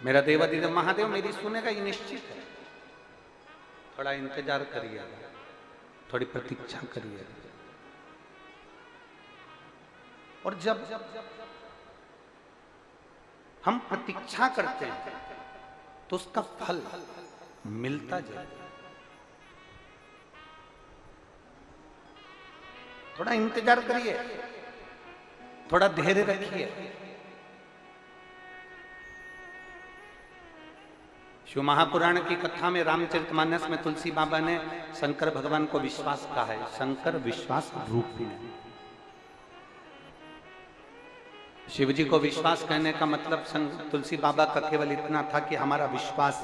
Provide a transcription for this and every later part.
मेरा देवाधिदेव महादेव मेरी सुनेगा ये निश्चित है। थोड़ा इंतजार करिए, थोड़ी प्रतीक्षा करिए। और जब हम प्रतीक्षा करते हैं तो उसका फल मिलता जाए। थोड़ा इंतजार करिए, थोड़ा धैर्य रखिए। शिव महापुराण की कथा में रामचरितमानस में तुलसी बाबा ने शंकर भगवान को विश्वास कहा है। शंकर विश्वास रूपी है। शिव जी को विश्वास कहने का मतलब तुलसी बाबा का केवल इतना था कि हमारा विश्वास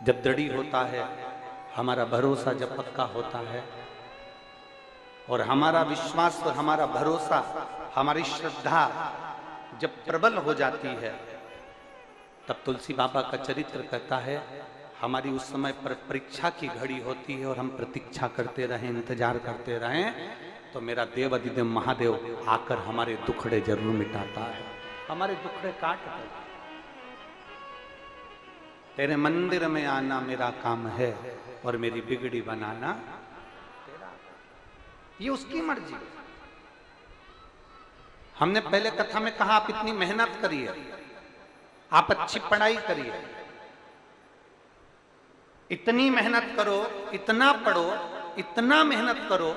जब दृढ़ होता है, हमारा भरोसा जब पक्का होता है, और हमारा विश्वास और हमारा भरोसा, हमारी श्रद्धा जब प्रबल हो जाती है, तब तुलसी बाबा का चरित्र कहता है हमारी उस समय पर परीक्षा की घड़ी होती है और हम प्रतीक्षा करते रहें, इंतजार करते रहें, तो मेरा देव अधिदेव महादेव आकर हमारे दुखड़े जरूर मिटाता है, हमारे दुखड़े काट कर। तेरे मंदिर में आना मेरा काम है और मेरी बिगड़ी बनाना तेरा, ये उसकी मर्जी। हमने पहले कथा में कहा आप इतनी मेहनत करिए, आप अच्छी पढ़ाई करिए, इतनी मेहनत करो, इतना पढ़ो, इतना मेहनत करो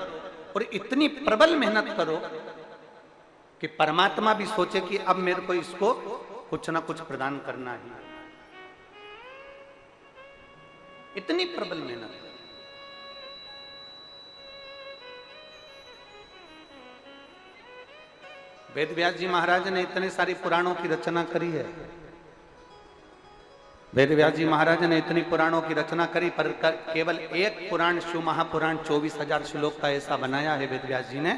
और इतनी प्रबल मेहनत करो कि परमात्मा भी सोचे कि अब मेरे को इसको कुछ ना कुछ प्रदान करना ही। इतनी प्रबल मेहनत। वेद व्यास जी महाराज ने इतने सारी पुराणों की रचना करी है। वेद व्यास जी महाराज ने इतनी पुराणों की रचना करी, पर केवल एक पुराण शिव महापुराण 24,000 श्लोक का ऐसा बनाया है वेद व्यास जी ने,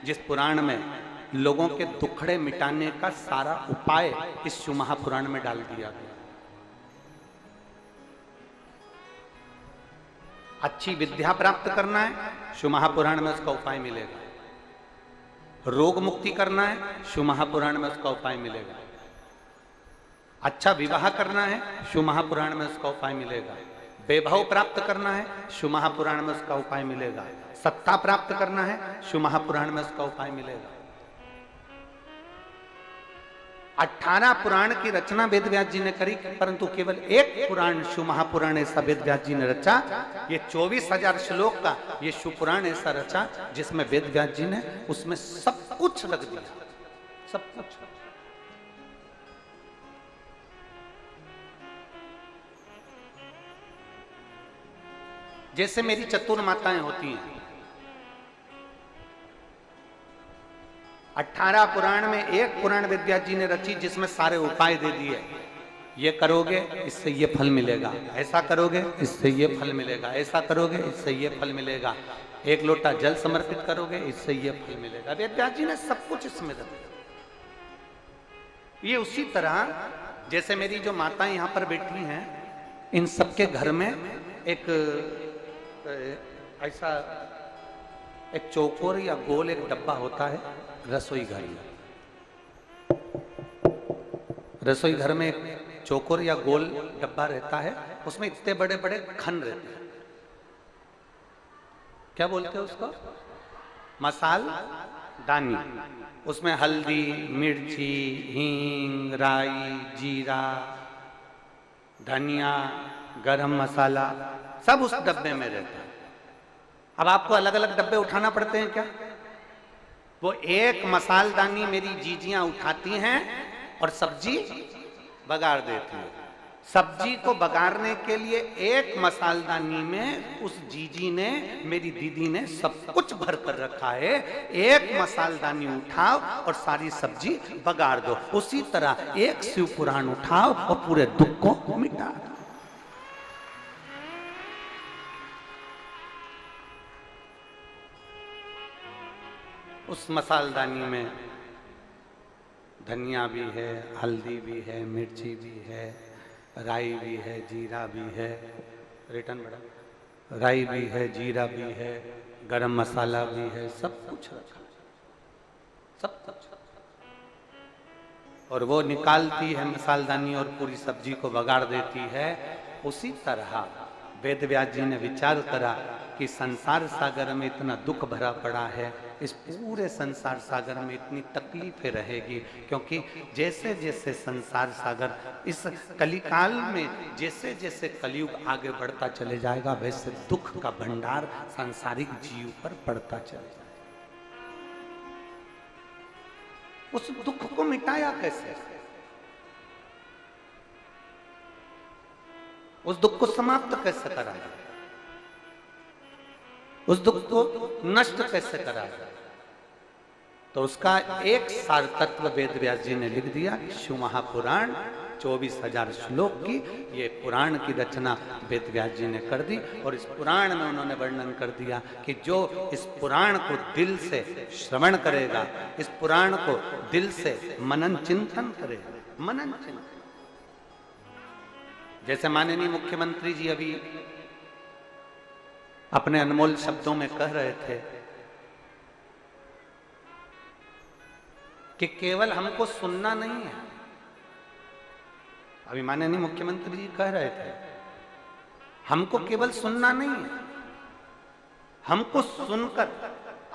जिस पुराण में लोगों के दुखड़े मिटाने का सारा उपाय इस शिव महापुराण में डाल दिया गया। अच्छी विद्या प्राप्त करना है, शिव महापुराण में उसका उपाय मिलेगा। रोग मुक्ति करना है, शिव महापुराण में उसका उपाय मिलेगा। अच्छा विवाह करना है, शिव महापुराण में उसका उपाय मिलेगा। वैभव प्राप्त करना है, शिव महापुराण में उसका उपाय मिलेगा। सत्ता प्राप्त करना है, शिव महापुराण में उसका उपाय मिलेगा। 18 पुराण की रचना वेद व्यास जी ने करी, परंतु केवल एक पुराण शिव महापुराण ऐसा वेद व्यास जी ने रचा। ये 24,000 श्लोक का ये शिव पुराण ऐसा रचा जिसमें वेद व्यास जी ने उसमें सब कुछ रख दिया, सब कुछ। जैसे मेरी चतुर माताएं होती हैं, 18 पुराण में एक पुराण वेद व्यास जी ने रची जिसमें सारे उपाय दे दिए। ये करोगे इससे ये फल मिलेगा, ऐसा करोगे इससे ये फल मिलेगा, ऐसा करोगे इससे ये फल मिलेगा, एक लोटा जल समर्पित करोगे इससे ये फल मिलेगा। वेद व्यास जी ने सब कुछ इसमें रख दिया। ये उसी तरह जैसे मेरी जो माताएं यहाँ पर बैठी हैं, इन सबके घर में एक ऐसा एक चौकोर या गोल एक डब्बा होता है रसोई घर में। रसोई घर में एक चौकोर या गोल डब्बा रहता है, उसमें इतने बड़े बड़े खन रहते हैं। क्या बोलते हैं उसको? मसाल दानी। उसमें हल्दी, मिर्ची, हींग, राई, जीरा, धनिया, गरम मसाला सब उस डब्बे में रहता है। अब आपको अलग अलग डब्बे उठाना पड़ते हैं क्या? वो एक मसालदानी मेरी जीजियां उठाती हैं और सब्जी बगाड़ देती है। सब्जी को बगाड़ने के लिए एक मसालदानी में उस जीजी ने, मेरी दीदी ने सब कुछ भर कर रखा है। एक मसालदानी उठाओ और सारी सब्जी बगाड़ दो। उसी तरह एक शिव पुराण उठाओ और पूरे दुख को मिटा दो। उस मसालदानी में धनिया भी है, हल्दी भी है, मिर्ची भी है, राई भी है, जीरा भी है, रिटर्न बड़ा, राई भी है, जीरा भी है, गरम मसाला भी है, सब कुछ रखा, सब कुछ। और वो निकालती है मसालदानी और पूरी सब्जी को बगाड़ देती है। उसी तरह वेद व्यास जी ने विचार करा कि संसार सागर में इतना दुख भरा पड़ा है, इस पूरे संसार सागर में इतनी तकलीफें रहेगी, क्योंकि जैसे जैसे संसार सागर इस कलिकाल में जैसे जैसे कलयुग आगे बढ़ता चले जाएगा, वैसे दुख का भंडार सांसारिक जीव पर पड़ता चले जाएगा। उस दुख को मिटाया कैसे? उस दुख को समाप्त कैसे करा जाए? उस दुख को नष्ट कैसे करा जाए? तो उसका एक सार तत्व वेद व्यास जी ने लिख दिया। शिव महापुराण 24,000 श्लोक की ये पुराण की रचना वेद व्यास जी ने कर दी। और इस पुराण में उन्होंने वर्णन कर दिया कि जो इस पुराण को दिल से श्रवण करेगा, इस पुराण को दिल से मनन चिंतन करेगा, मनन चिंतन, जैसे माननीय मुख्यमंत्री जी अभी अपने अनमोल शब्दों में कह रहे थे कि केवल हमको सुनना नहीं है। अभी माननीय मुख्यमंत्री जी कह रहे थे हमको केवल सुनना नहीं है, हमको सुनकर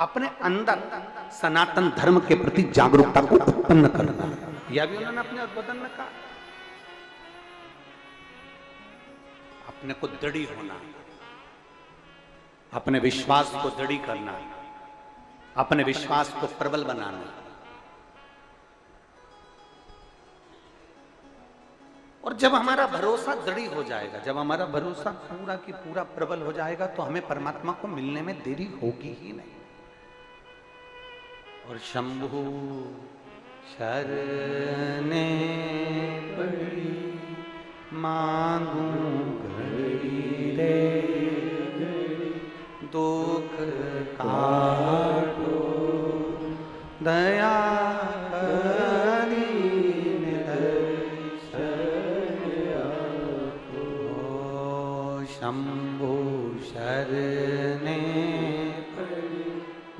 अपने अंदर सनातन धर्म के प्रति जागरूकता को उत्पन्न करना। यह भी उन्होंने अपने उद्बोधन में कहा। अपने को दृढ़ी होना, अपने विश्वास को दृढ़ी करना, अपने विश्वास को प्रबल बनाना। और जब हमारा भरोसा दृढ़ी हो जाएगा, जब हमारा भरोसा पूरा की पूरा प्रबल हो जाएगा, तो हमें परमात्मा को मिलने में देरी होगी ही नहीं। और शंभु शरणे पड़ी मांगू घड़ी रे, दुख काटो दया शंभु शरणे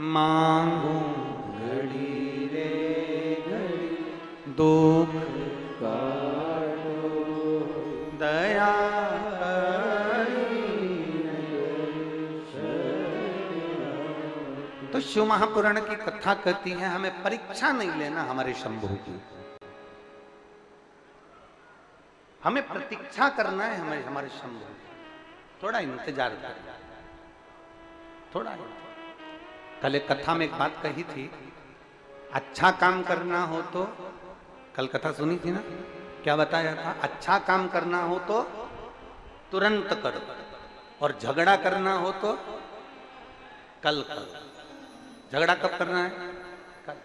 मांगू घड़ी रे घड़ी, दुख काटो दया। तो शिव महापुराण की कथा कहती है हमें परीक्षा नहीं लेना हमारे शंभु की, हमें प्रतीक्षा करना है हमारे शंभु। थोड़ा इंतजार करना, थोड़ा। कल एक कथा में एक बात कही थी, अच्छा काम करना हो तो, कल कथा सुनी थी ना, क्या बताया था? अच्छा काम करना हो तो तुरंत करो, और झगड़ा करना हो तो कल करो। झगड़ा कब करना है? कल।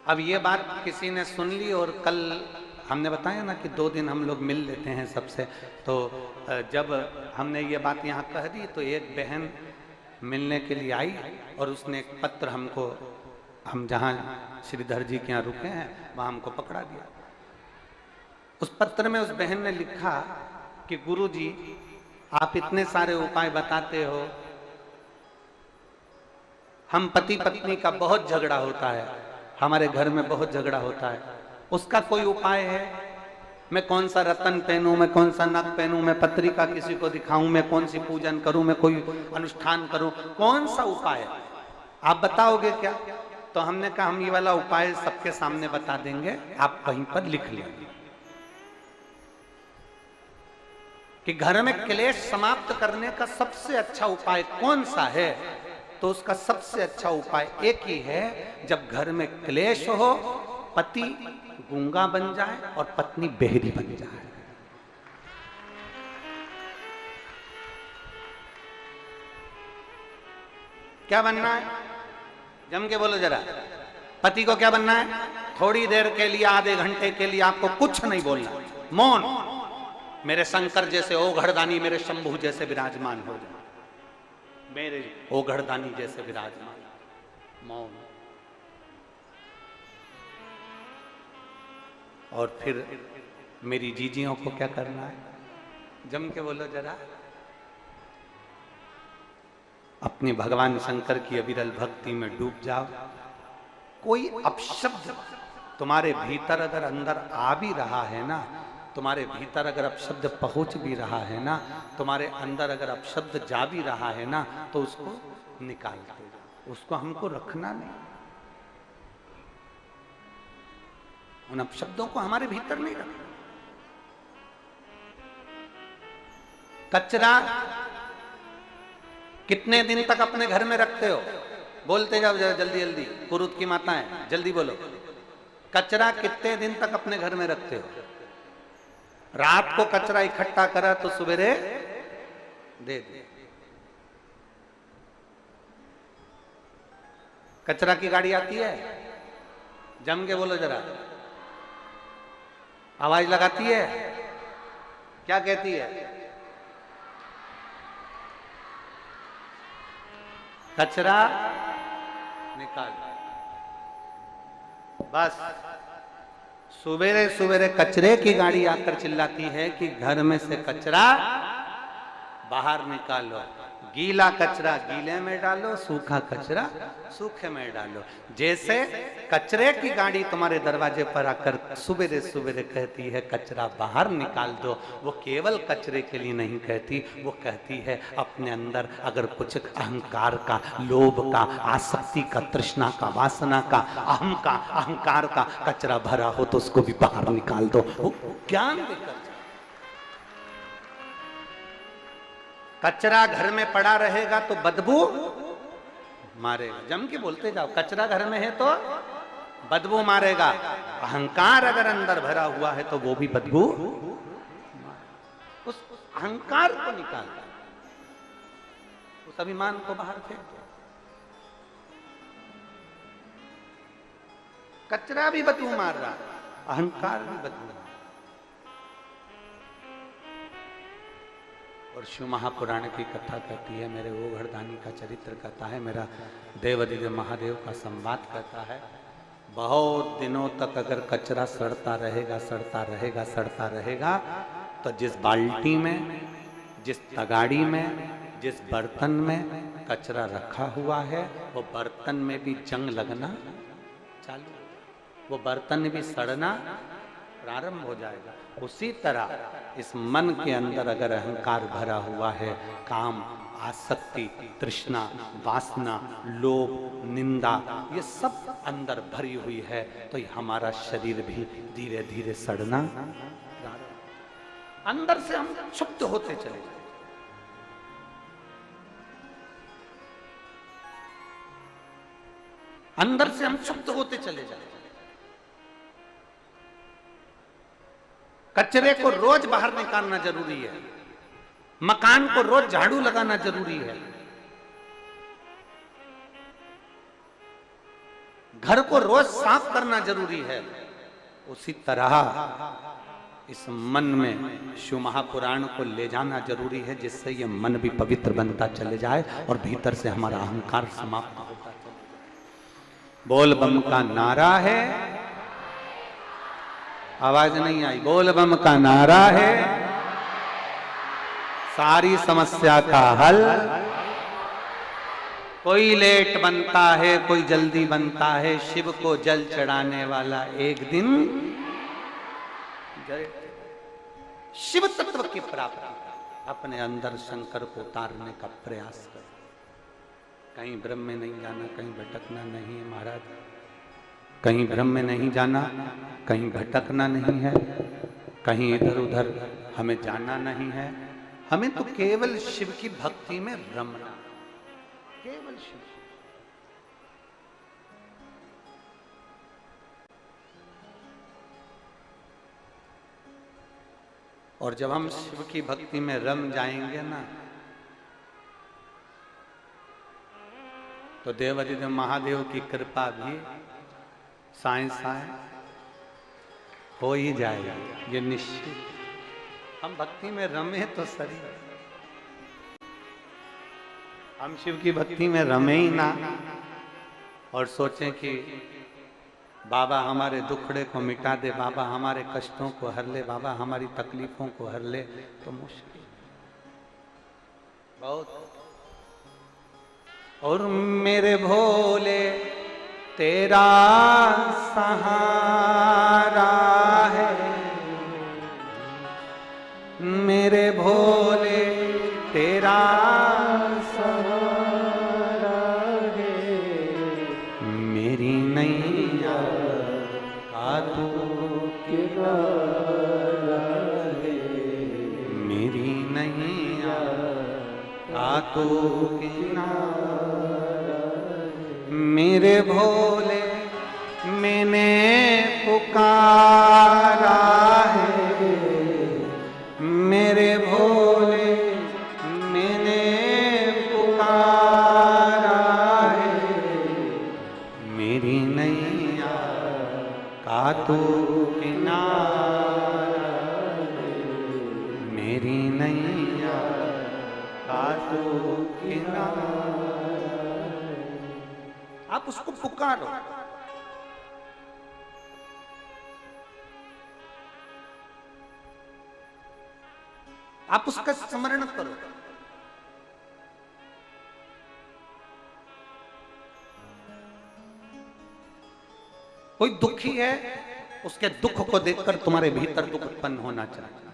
अब ये बात किसी ने सुन ली, और कल हमने बताया ना कि 2 दिन हम लोग मिल लेते हैं सबसे। तो जब हमने ये बात यहाँ कह दी, तो एक बहन मिलने के लिए आई और उसने एक पत्र हमको, हम जहाँ श्रीधर जी के यहाँ रुके हैं वहाँ हमको पकड़ा दिया। उस पत्र में उस बहन ने लिखा कि गुरु जी आप इतने सारे उपाय बताते हो, हम पति पत्नी का बहुत झगड़ा होता है, हमारे घर में बहुत झगड़ा होता है, उसका कोई उपाय है? मैं कौन सा रत्न पहनूं, मैं कौन सा नग पहनूं, मैं पत्रिका किसी को दिखाऊं, मैं कौन सी पूजन करूं, मैं कोई अनुष्ठान करूं, कौन सा उपाय है? आप बताओगे क्या? तो हमने कहा हम ये वाला उपाय सबके सामने बता देंगे, आप कहीं पर लिख लीजिए कि घर में क्लेश समाप्त करने का सबसे अच्छा उपाय कौन सा है। तो उसका सबसे अच्छा उपाय एक ही है, जब घर में क्लेश हो, पति गूंगा बन जाए और पत्नी बहरी बन जाए। क्या बनना है? जम के बोलो जरा। पति को क्या बनना है? थोड़ी देर के लिए, आधे घंटे के लिए आपको कुछ नहीं बोलना, मौन। मेरे शंकर जैसे ओघड़दानी, मेरे शंभु जैसे विराजमान हो जाए, मेरे ओघड़दानी जैसे विराजमान, मौन। और फिर मेरी जीजियों को क्या करना है? जम के बोलो जरा। अपनी भगवान शंकर की अविरल भक्ति में डूब जाओ, कोई अपशब्द तुम्हारे भीतर अगर अंदर आ भी रहा है ना, तुम्हारे भीतर अगर अपशब्द पहुंच भी रहा है ना, तुम्हारे अंदर अगर अपशब्द जा भी रहा है ना, तो उसको निकाल दो, उसको हमको रखना नहीं। उन अपशब्दों को हमारे भीतर नहीं रखना। कचरा कितने दिन तक अपने घर में रखते हो? बोलते जाओ जरा जल्दी जल्दी, कुरुत की माता है, जल्दी बोलो। कचरा कितने दिन तक अपने घर में रखते हो? रात को कचरा इकट्ठा करा तो सवेरे दे दे। कचरा की गाड़ी आती है, जम के बोलो जरा, आवाज लगाती है, क्या कहती है? कचरा निकाल। बस सवेरे सवेरे कचरे की गाड़ी आकर चिल्लाती है कि घर में से कचरा बाहर निकालो, गीला कचरा गीले में डालो, सूखा कचरा सूखे में डालो। जैसे कचरे की गाड़ी तुम्हारे दरवाजे पर आकर सवेरे सवेरे कहती है कचरा बाहर निकाल दो, वो केवल कचरे के लिए नहीं कहती, वो कहती है अपने अंदर अगर कुछ अहंकार का, लोभ का, आसक्ति का, तृष्णा का, वासना का, अहम का, अहंकार का कचरा भरा हो तो उसको भी बाहर निकाल दो। वो ज्ञान देकर कचरा घर में पड़ा रहेगा तो बदबू मारेगा। जम के बोलते जाओ, कचरा घर में है तो बदबू मारेगा। अहंकार अगर अंदर भरा हुआ है तो वो भी बदबू, उस अहंकार को निकालता, उस अभिमान को बाहर फेंक दो। कचरा भी बदबू मार रहा, अहंकार भी बदबू। और शिव महापुराण की कथा कहती है, मेरे वो घरदानी का चरित्र कहता है, मेरा देवादिदेव महादेव का संवाद कहता है, बहुत दिनों तक अगर कचरा सड़ता रहेगा, सड़ता रहेगा, सड़ता रहेगा, तो जिस बाल्टी में, जिस तगाड़ी में, जिस बर्तन में कचरा रखा हुआ है, वो बर्तन में भी जंग लगना चालू, वो बर्तन भी सड़ना प्रारंभ हो जाएगा। उसी तरह इस मन के अंदर अगर अहंकार भरा हुआ है, काम, आसक्ति, तृष्णा, वासना, लोभ, निंदा, ये सब अंदर भरी हुई है, तो ये हमारा शरीर भी धीरे धीरे सड़ना, अंदर से हम क्षुब्ध होते चले जाए। अंदर से हम क्षुब्ध होते चले जाए। कचरे को रोज बाहर निकालना जरूरी है, मकान को रोज झाड़ू लगाना जरूरी है, घर को रोज साफ करना जरूरी है। उसी तरह इस मन में शिव महापुराण को ले जाना जरूरी है, जिससे ये मन भी पवित्र बनता चले जाए और भीतर से हमारा अहंकार समाप्त होता चले। बोल बम का नारा है, आवाज नहीं आई, बोल बम का नारा है, सारी समस्या का हल। कोई लेट बनता है, कोई जल्दी बनता है, शिव को जल चढ़ाने वाला एक दिन शिव तत्व की प्राप्ति का अपने अंदर शंकर को उतारने का प्रयास कर। कहीं भ्रम में नहीं जाना, कहीं भटकना नहीं है महाराज, कहीं भ्रम में नहीं जाना, कहीं भटकना नहीं है, कहीं इधर उधर हमें जाना नहीं है। हमें तो केवल शिव की भक्ति में रमना, केवल शिव। और जब हम शिव की भक्ति में रम जाएंगे ना, तो देवादिदेव महादेव की कृपा भी साए साए हो ही जाएगा, ये निश्चित। हम भक्ति में रमे तो सही, हम शिव की भक्ति में रमे ही ना और सोचें कि बाबा हमारे दुखड़े को मिटा दे, बाबा हमारे कष्टों को हर ले, बाबा हमारी तकलीफों को हर ले, तो मुश्किल बहुत। और मेरे भोले तेरा सहारा है, मेरे भोले तेरा सहारा है, मेरी नैया का तू किनारा है, मेरी नैया का तू किनारा है, मेरे भोले मैंने पुकारा है, मेरे भोले मैंने पुकारा है, मेरी नैया का तू किनारा है, मेरी नैया का तू किनारा। आप उसको पुकारो, आप उसका स्मरण करो। कोई दुखी है, उसके दुख को देखकर तुम्हारे भीतर दुख उत्पन्न होना चाहिए।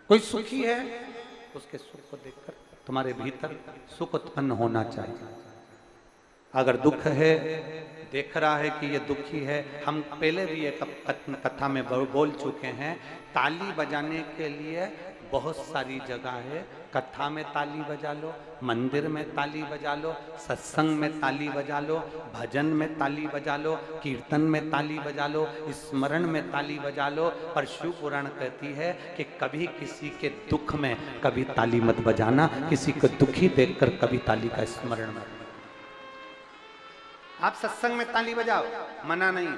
कोई सुखी है, उसके सुख को देखकर तुम्हारे भीतर सुख उत्पन्न होना चाहिए। अगर दुख है, देख रहा है कि ये दुखी है, हम पहले भी एक कथा में बोल चुके हैं, ताली बजाने के लिए बहुत सारी जगह है। कथा में ताली बजा लो, मंदिर में ताली बजा लो, सत्संग में ताली बजा लो, भजन में ताली बजा लो, कीर्तन में ताली बजा लो, स्मरण में ताली बजा लो। पर शिव पुराण कहती है कि कभी किसी के दुख में कभी ताली मत बजाना, किसी को दुखी देखकर कभी ताली का स्मरण मत। आप सत्संग में ताली बजाओ, मना नहीं।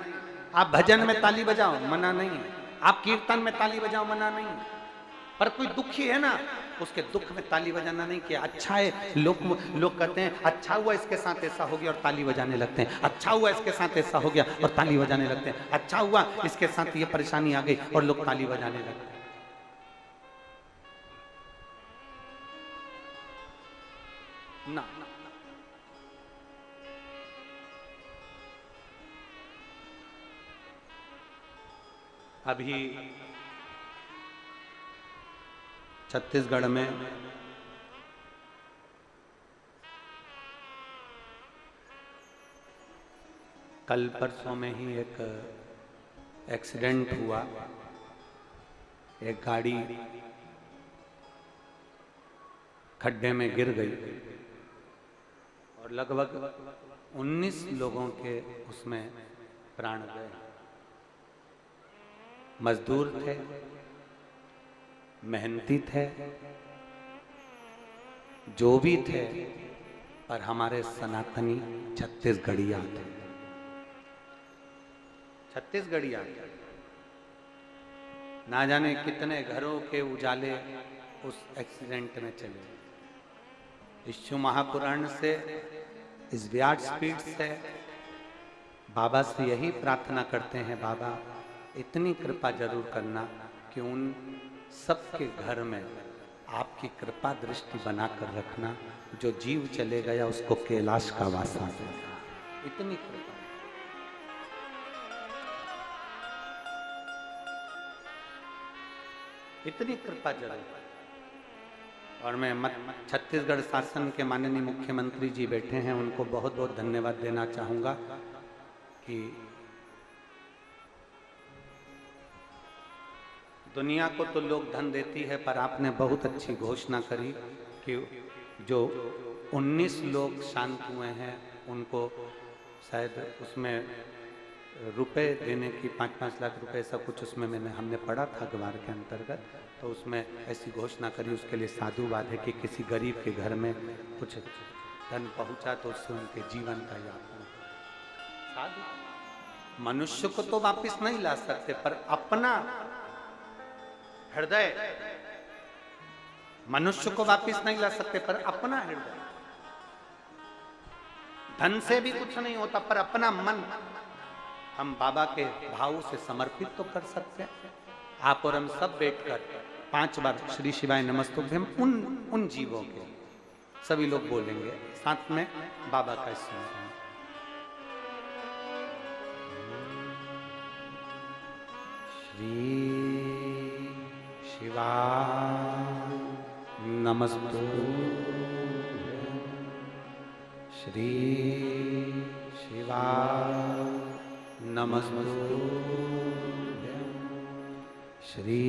आप भजन में ताली बजाओ, मना नहीं। आप कीर्तन में ताली बजाओ, मना नहीं। पर कोई दुखी है ना, उसके दुख में ताली बजाना नहीं कि अच्छा है। लोग कहते हैं अच्छा हुआ इसके साथ ऐसा हो गया और ताली बजाने लगते हैं, अच्छा हुआ इसके साथ ऐसा हो गया और ताली बजाने लगते हैं, अच्छा हुआ इसके साथ ये परेशानी आ गई और लोग ताली बजाने लगते हैं। ना, अभी छत्तीसगढ़ में कल परसों में ही एक एक्सीडेंट हुआ। एक गाड़ी खड्डे में गिर गई और लगभग 19 लोगों के उसमें प्राण गए। मजदूर थे, मेहनती थे, जो भी थे, पर हमारे सनातनी छत्तीसगढ़िया थे। छत्तीसगढ़िया ना जाने कितने घरों के उजाले उस एक्सीडेंट में चले। इस शिव महापुराण से, इस व्यासपीठ से बाबा से यही प्रार्थना करते हैं, बाबा इतनी कृपा जरूर करना कि उन सबके घर में आपकी कृपा दृष्टि बनाकर रखना। जो जीव चले गया उसको कैलाश का वासा देना, इतनी कृपा। इतनी कृपा जरूर। और मैं छत्तीसगढ़ शासन के माननीय मुख्यमंत्री जी बैठे हैं, उनको बहुत बहुत धन्यवाद देना चाहूँगा कि दुनिया को तो लोग धन देती है, पर आपने बहुत अच्छी घोषणा करी कि जो 19 लोग शांत हुए हैं उनको शायद उसमें रुपए देने की 5-5 लाख रुपए ऐसा कुछ उसमें हमने पढ़ा था अखबार के अंतर्गत। तो उसमें ऐसी घोषणा करी, उसके लिए साधुवाद है कि किसी गरीब के घर में कुछ धन पहुंचा तो उससे उनके जीवन का यापन। साधु मनुष्य को तो वापस नहीं ला सकते, पर अपना हृदय मनुष्य को वापस नहीं ला सकते, पर अपना हृदय। धन से भी कुछ नहीं होता, पर अपना मन हम बाबा के भाव से समर्पित तो कर सकते हैं। आप और हम सब बैठकर 5 बार श्री शिवाय नमस्तुभ्यम उन जीवों के सभी लोग बोलेंगे, साथ में बाबा का स्मरण। श्री शिवाय नमस्तुभ्यं। श्री शिवाय नमस्तुभ्यं। श्री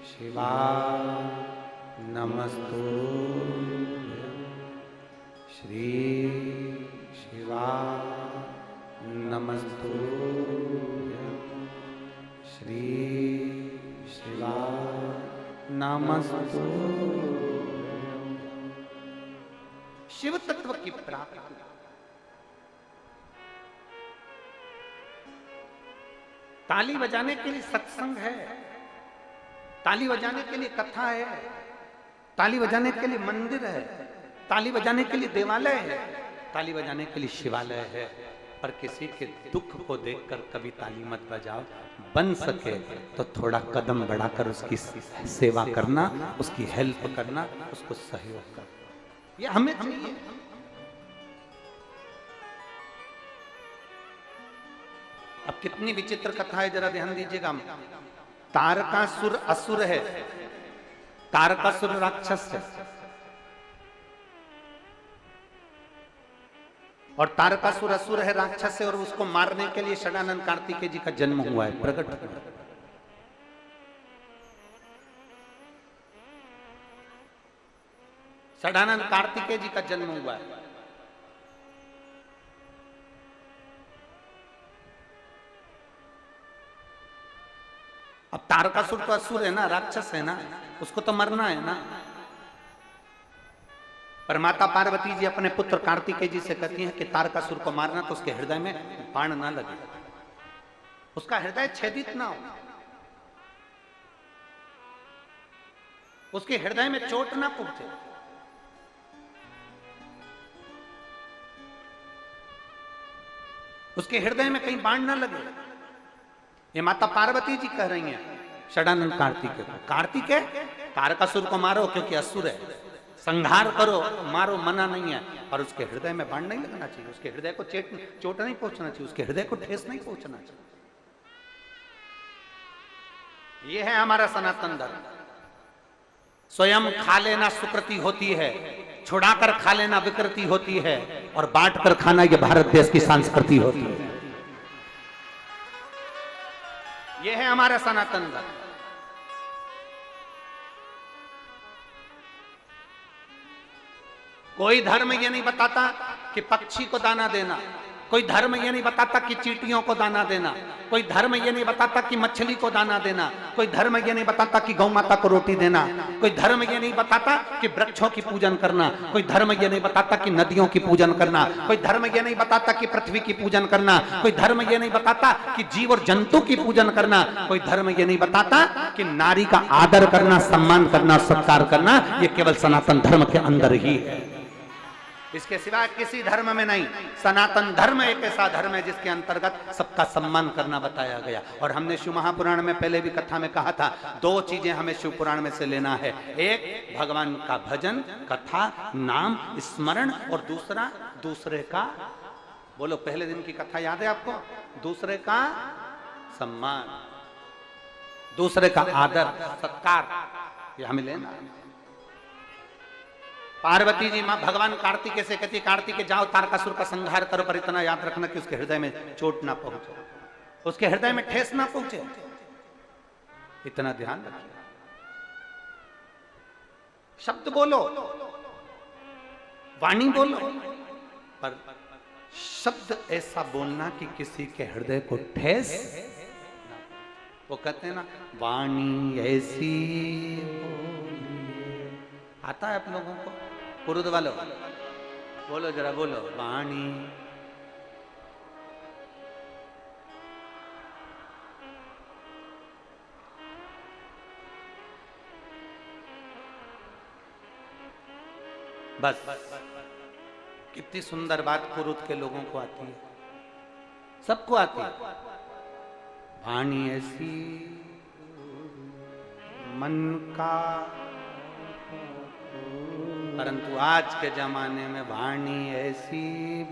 शिवाय नमस्तुभ्यं। श्री शिवाय नमस्तुभ्यं। श्री शिवाय नमस्तुभ्यं। शिव तत्व की प्राप्ति, ताली बजाने के लिए सत्संग है, ताली बजाने के लिए कथा है, ताली बजाने के लिए मंदिर है, ताली बजाने के लिए देवालय है, ताली बजाने के लिए शिवालय है। पर किसी के दुख को देखकर कभी ताली मत बजाओ। बन सके तो थोड़ा कदम बढ़ाकर उसकी सेवा करना, उसकी हेल्प करना, उसको सहयोग करना, ये हमें चाहिए। अब कितनी विचित्र कथा है, जरा ध्यान दीजिएगा। तारकासुर असुर है, तारकासुर राक्षस है, और तारकासुर असुर है, राक्षस है, और उसको मारने के लिए षडानंद कार्तिकेय जी का जन्म हुआ है, प्रकट हुआ। षडानंद कार्तिकेय जी का जन्म हुआ है। अब तारकासुर तो असुर है ना, राक्षस है ना, उसको तो मरना है ना। पर माता पार्वती जी अपने पुत्र कार्तिकेय जी से कहती हैं कि तारकासुर को मारना तो उसके हृदय में बाण ना लगे, उसका हृदय छेदित ना हो, उसके हृदय में चोट ना पहुंचे। उसके हृदय में कहीं बाण ना लगे। ये माता पार्वती जी कह रही हैं षडानंद कार्तिकेय को, कार्तिकेय तारकासुर को मारो क्योंकि असुर है, संहार करो, मारो, मना नहीं है, पर उसके हृदय में बाण नहीं लगना चाहिए, उसके हृदय को चोट नहीं पहुंचना चाहिए, उसके हृदय को ठेस नहीं पहुंचना चाहिए। यह है हमारा सनातन धर्म। स्वयं खा लेना सुकृति होती है, छुड़ाकर खा लेना विकृति होती है, और बांट कर खाना यह भारत देश की संस्कृति होती है। यह है हमारा सनातन धर्म। कोई धर्म ये नहीं बताता कि पक्षी को दाना देना, कोई धर्म ये नहीं बताता कि चींटियों को दाना देना, कोई धर्म ये नहीं बताता कि मछली को दाना देना, कोई धर्म ये नहीं बताता कि गौ माता को रोटी देना, कोई धर्म ये नहीं बताता कि वृक्षों की पूजन करना, कोई धर्म ये नहीं बताता कि नदियों की पूजन करना, कोई धर्म ये नहीं बताता कि पृथ्वी की पूजन करना, कोई धर्म ये नहीं बताता कि जीव और जंतु की पूजन करना, कोई धर्म ये नहीं बताता कि नारी का आदर करना, सम्मान करना, सत्कार करना, ये केवल सनातन धर्म के अंदर ही है, इसके सिवा किसी धर्म में नहीं। सनातन धर्म एक ऐसा धर्म है जिसके अंतर्गत सबका सम्मान करना बताया गया। और हमने शिव महापुराण में पहले भी कथा में कहा था, दो चीजें हमें शिव पुराण में से लेना है, एक भगवान का भजन, कथा, नाम स्मरण, और दूसरे का, बोलो पहले दिन की कथा याद है आपको, दूसरे का सम्मान, दूसरे का आदर सत्कार, ये हमें लेना है। पार्वती जी मां भगवान कार्तिकेय से कहती, कार्तिकेय जाओ तारकासुर का संहार करो, पर इतना याद रखना कि उसके हृदय में चोट ना पहुंचे, उसके हृदय में ठेस ना पहुंचे, इतना ध्यान रखिए। शब्द बोलो, वाणी बोलो, पर शब्द ऐसा बोलना कि किसी के हृदय को ठेस। वो कहते हैं ना, वाणी ऐसी आता है आप लोगों को, पुरुद वालों बोलो, जरा बोलो, वाणी बस। कितनी सुंदर बात पुरुद के लोगों को आती है, सबको आती है। वाणी ऐसी मन का, परंतु आज के जमाने में वाणी ऐसी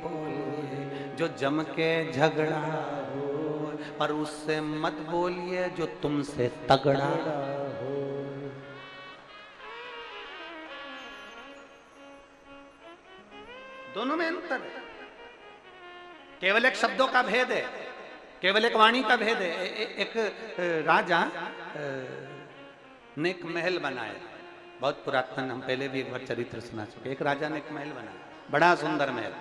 बोले जो जम के झगड़ा हो पर उससे मत बोलिए जो तुमसे तगड़ा हो। दोनों में अंतर है, केवल एक शब्दों का भेद है, केवल एक वाणी का भेद है। एक राजा ने एक महल बनाया, बहुत पुरातन, हम पहले भी एक बार चरित्र सुना चुके। एक राजा ने एक महल बनाया, बड़ा सुंदर महल,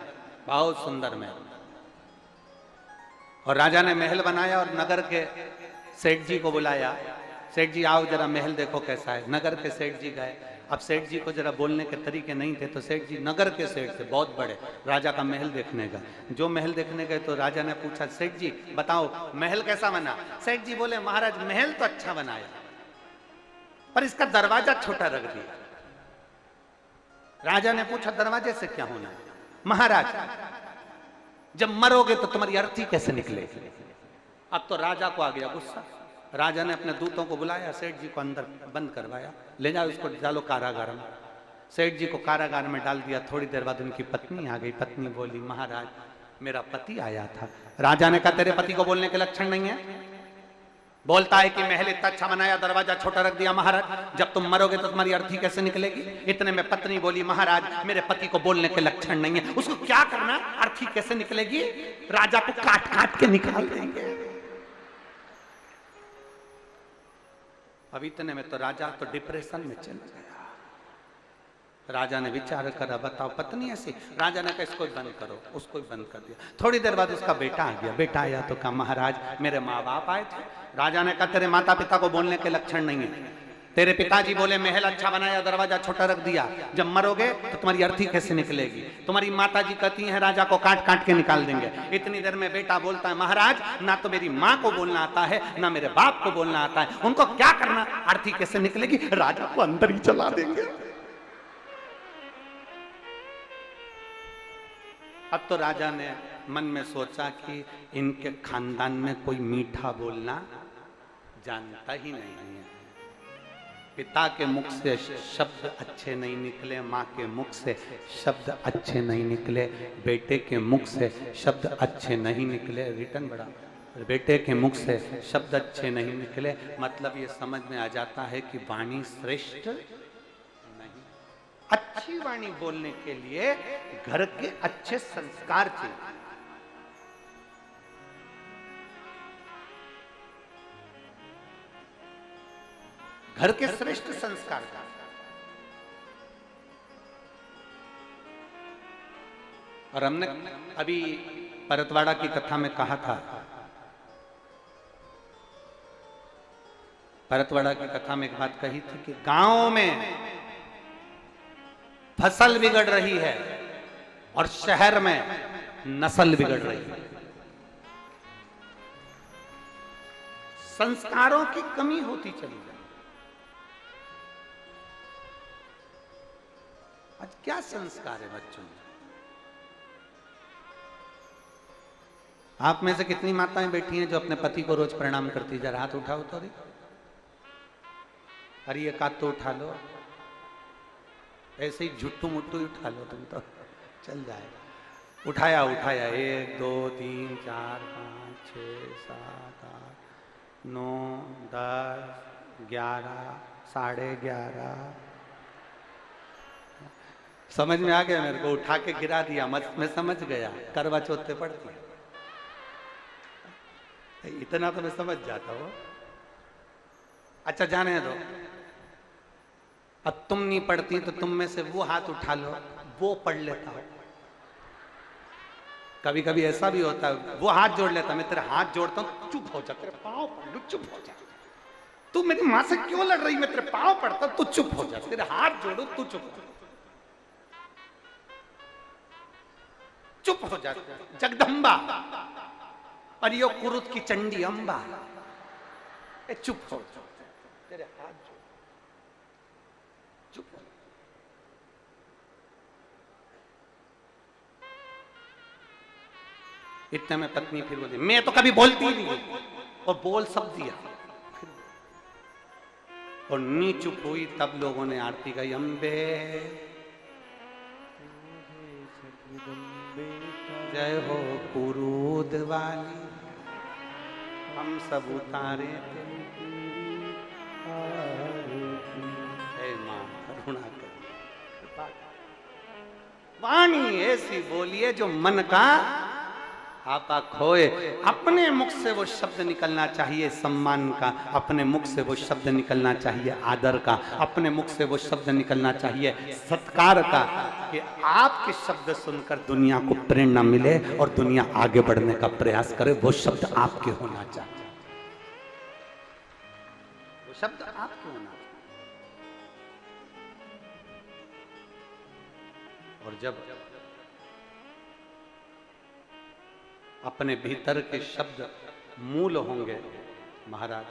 बहुत सुंदर महल। और राजा ने महल बनाया और नगर के सेठ जी को बुलाया, सेठ जी आओ जरा महल देखो कैसा है। नगर के सेठ जी गए। अब सेठ जी को जरा बोलने के तरीके नहीं थे, तो सेठ जी नगर के सेठ थे, बहुत बड़े, राजा का महल देखने का। जो महल देखने गए तो राजा ने पूछा, सेठ जी बताओ महल कैसा बना। सेठ जी बोले, महाराज महल तो अच्छा बनाया, पर इसका दरवाजा छोटा रख दिया। राजा ने पूछा, दरवाजे से क्या होना है। महाराज जब मरोगे तो तुम्हारी अर्थी कैसे निकलेगी। अब तो राजा को आ गया गुस्सा। राजा ने अपने दूतों को बुलाया, सेठ जी को अंदर बंद करवाया, ले जाओ इसको डालो कारागार में। सेठ जी को कारागार में डाल दिया। थोड़ी देर बाद उनकी पत्नी आ गई। पत्नी बोली, महाराज मेरा पति आया था। राजा ने कहा, तेरे पति को बोलने के लक्षण नहीं है, बोलता है कि महल इतना अच्छा बनाया, दरवाजा छोटा रख दिया। महाराज जब तुम मरोगे तो तुम्हारी अर्थी कैसे निकलेगी। इतने में पत्नी बोली, महाराज मेरे पति को बोलने के लक्षण नहीं है, उसको क्या करना, अर्थी कैसे निकलेगी, राजा को काट काट के निकाल देंगे। अब इतने में तो राजा तो डिप्रेशन में चल गया। राजा ने विचार करा, बताओ पत्नी ऐसी। राजा ने कहा, इसको बंद करो, उसको बंद कर दिया। थोड़ी देर बाद उसका बेटा आ गया। बेटा आया तो कहा, महाराज मेरे माँ बाप आए थे। राजा ने कहा, तेरे माता पिता को बोलने के लक्षण नहीं है, तेरे पिताजी बोले महल अच्छा बनाया, दरवाजा छोटा रख दिया, जब मरोगे तो तुम्हारी अर्थी कैसे निकलेगी। तुम्हारी माता जी कहती हैं राजा को काट काट के निकाल देंगे। इतनी देर में बेटा बोलता है, महाराज ना तो मेरी माँ को बोलना आता है, ना मेरे बाप को बोलना आता है, उनको क्या करना, अर्थी कैसे निकलेगी, राजा को अंदर ही चला देंगे। अब तो राजा ने मन में सोचा कि इनके खानदान में कोई मीठा बोलना जानता ही नहीं है। पिता के मुख से शब्द अच्छे नहीं निकले, माँ के मुख से शब्द अच्छे नहीं निकले, बेटे के मुख से शब्द अच्छे नहीं निकले। रिटर्न बड़ा, बेटे के मुख से शब्द अच्छे नहीं निकले, मतलब ये समझ में आ जाता है कि वाणी श्रेष्ठ नहीं। अच्छी वाणी बोलने के लिए घर के अच्छे संस्कार चाहिए। घर के श्रेष्ठ संस्कार का। और हमने अभी परतवाड़ा की कथा में कहा था, परतवाड़ा की कथा में एक बात कही थी कि गांव में फसल बिगड़ रही है और शहर में नस्ल बिगड़ रही है। संस्कारों की कमी होती चली जाए। आज क्या संस्कार है बच्चों में। आप में से कितनी माताएं बैठी हैं जो अपने पति को रोज प्रणाम करती, जरा हाथ उठाओ तो। अरे एक हाथ तो उठा लो, ऐसे ही झुट्टू मुट्टू उठा लो, तुम तो चल जाएगा। उठाया उठाया, 1 2 3 4 5 6 7 8 9 10 11 11:30। समझ में आ गया मेरे को, उठा के गिरा दिया, मैं समझ गया करवा चौथ पे पड़ती है, इतना तो मैं समझ जाता हूँ। अच्छा जाने दो, अब तुम नहीं पढ़ती तो तुम में से वो हाथ उठा लो, वो पढ़ लेता हो। कभी कभी ऐसा भी होता है, वो हाथ जोड़ लेता, मैं तेरे हाथ जोड़ता हूँ, चुप हो जा, तेरे पाँव पढ़ लूं, चुप हो जा। तू मेरी माँ से क्यों लड़ रही, मैं तेरे पाँव पढ़ता, तू चुप हो जा, तेरे हाथ जोड़ो, तू चुप हो जा, चुप हो जा। जगदम्बा और यो कुरुत की चंडी अम्बा, चुप हो जा, तेरे हाथ जोड़, चुप हो। इतने में पत्नी फिर बोली, मैं तो कभी बोलती ही नहीं, और बोल सब दिया। और नी चुप हुई, तब लोगों ने आरती गाई, अम्बे जय हो कुरूद वाली, हम सब उतारे हे मां करुणा कर, कृपा कर। वाणी ऐसी बोलिए जो मन का आपा खोए। अपने मुख से वो शब्द निकलना चाहिए सम्मान का, अपने मुख से वो शब्द निकलना चाहिए आदर का, अपने मुख से वो शब्द निकलना चाहिए सत्कार का, कि आपके शब्द सुनकर दुनिया को प्रेरणा मिले और दुनिया आगे बढ़ने का प्रयास करे। वो शब्द आपके होना चाहिए, वो शब्द आपके होना चाहिए। और जब अपने भीतर के शब्द मूल होंगे महाराज,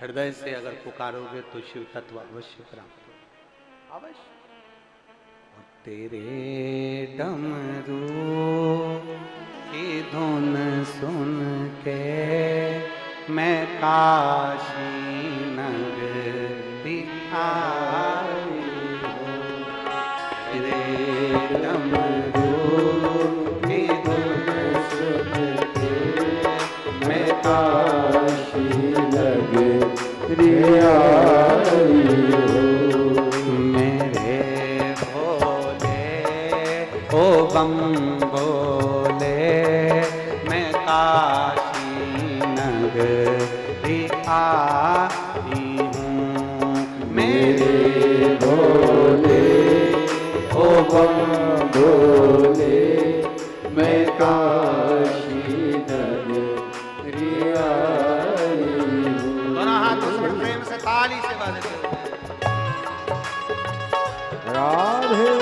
हृदय से अगर पुकारोगे तो शिव तत्व अवश्य प्राप्त हो, अवश्य। और तेरे डमरू की धुन सुन के मैं काशी नगरी आई हूँ, तेरे डमरू की धुन सुन के मैं काशी नगरी आई हूँ। मेरे भोले ओ बम भोले मैं काशी नगरी आई हूँ। मेरे भोले ओ बम भोले मैं काशी नगरी आई हूँ। दोनों हाथ उस पर प्रेम से ताली से बजाते हुए राधे।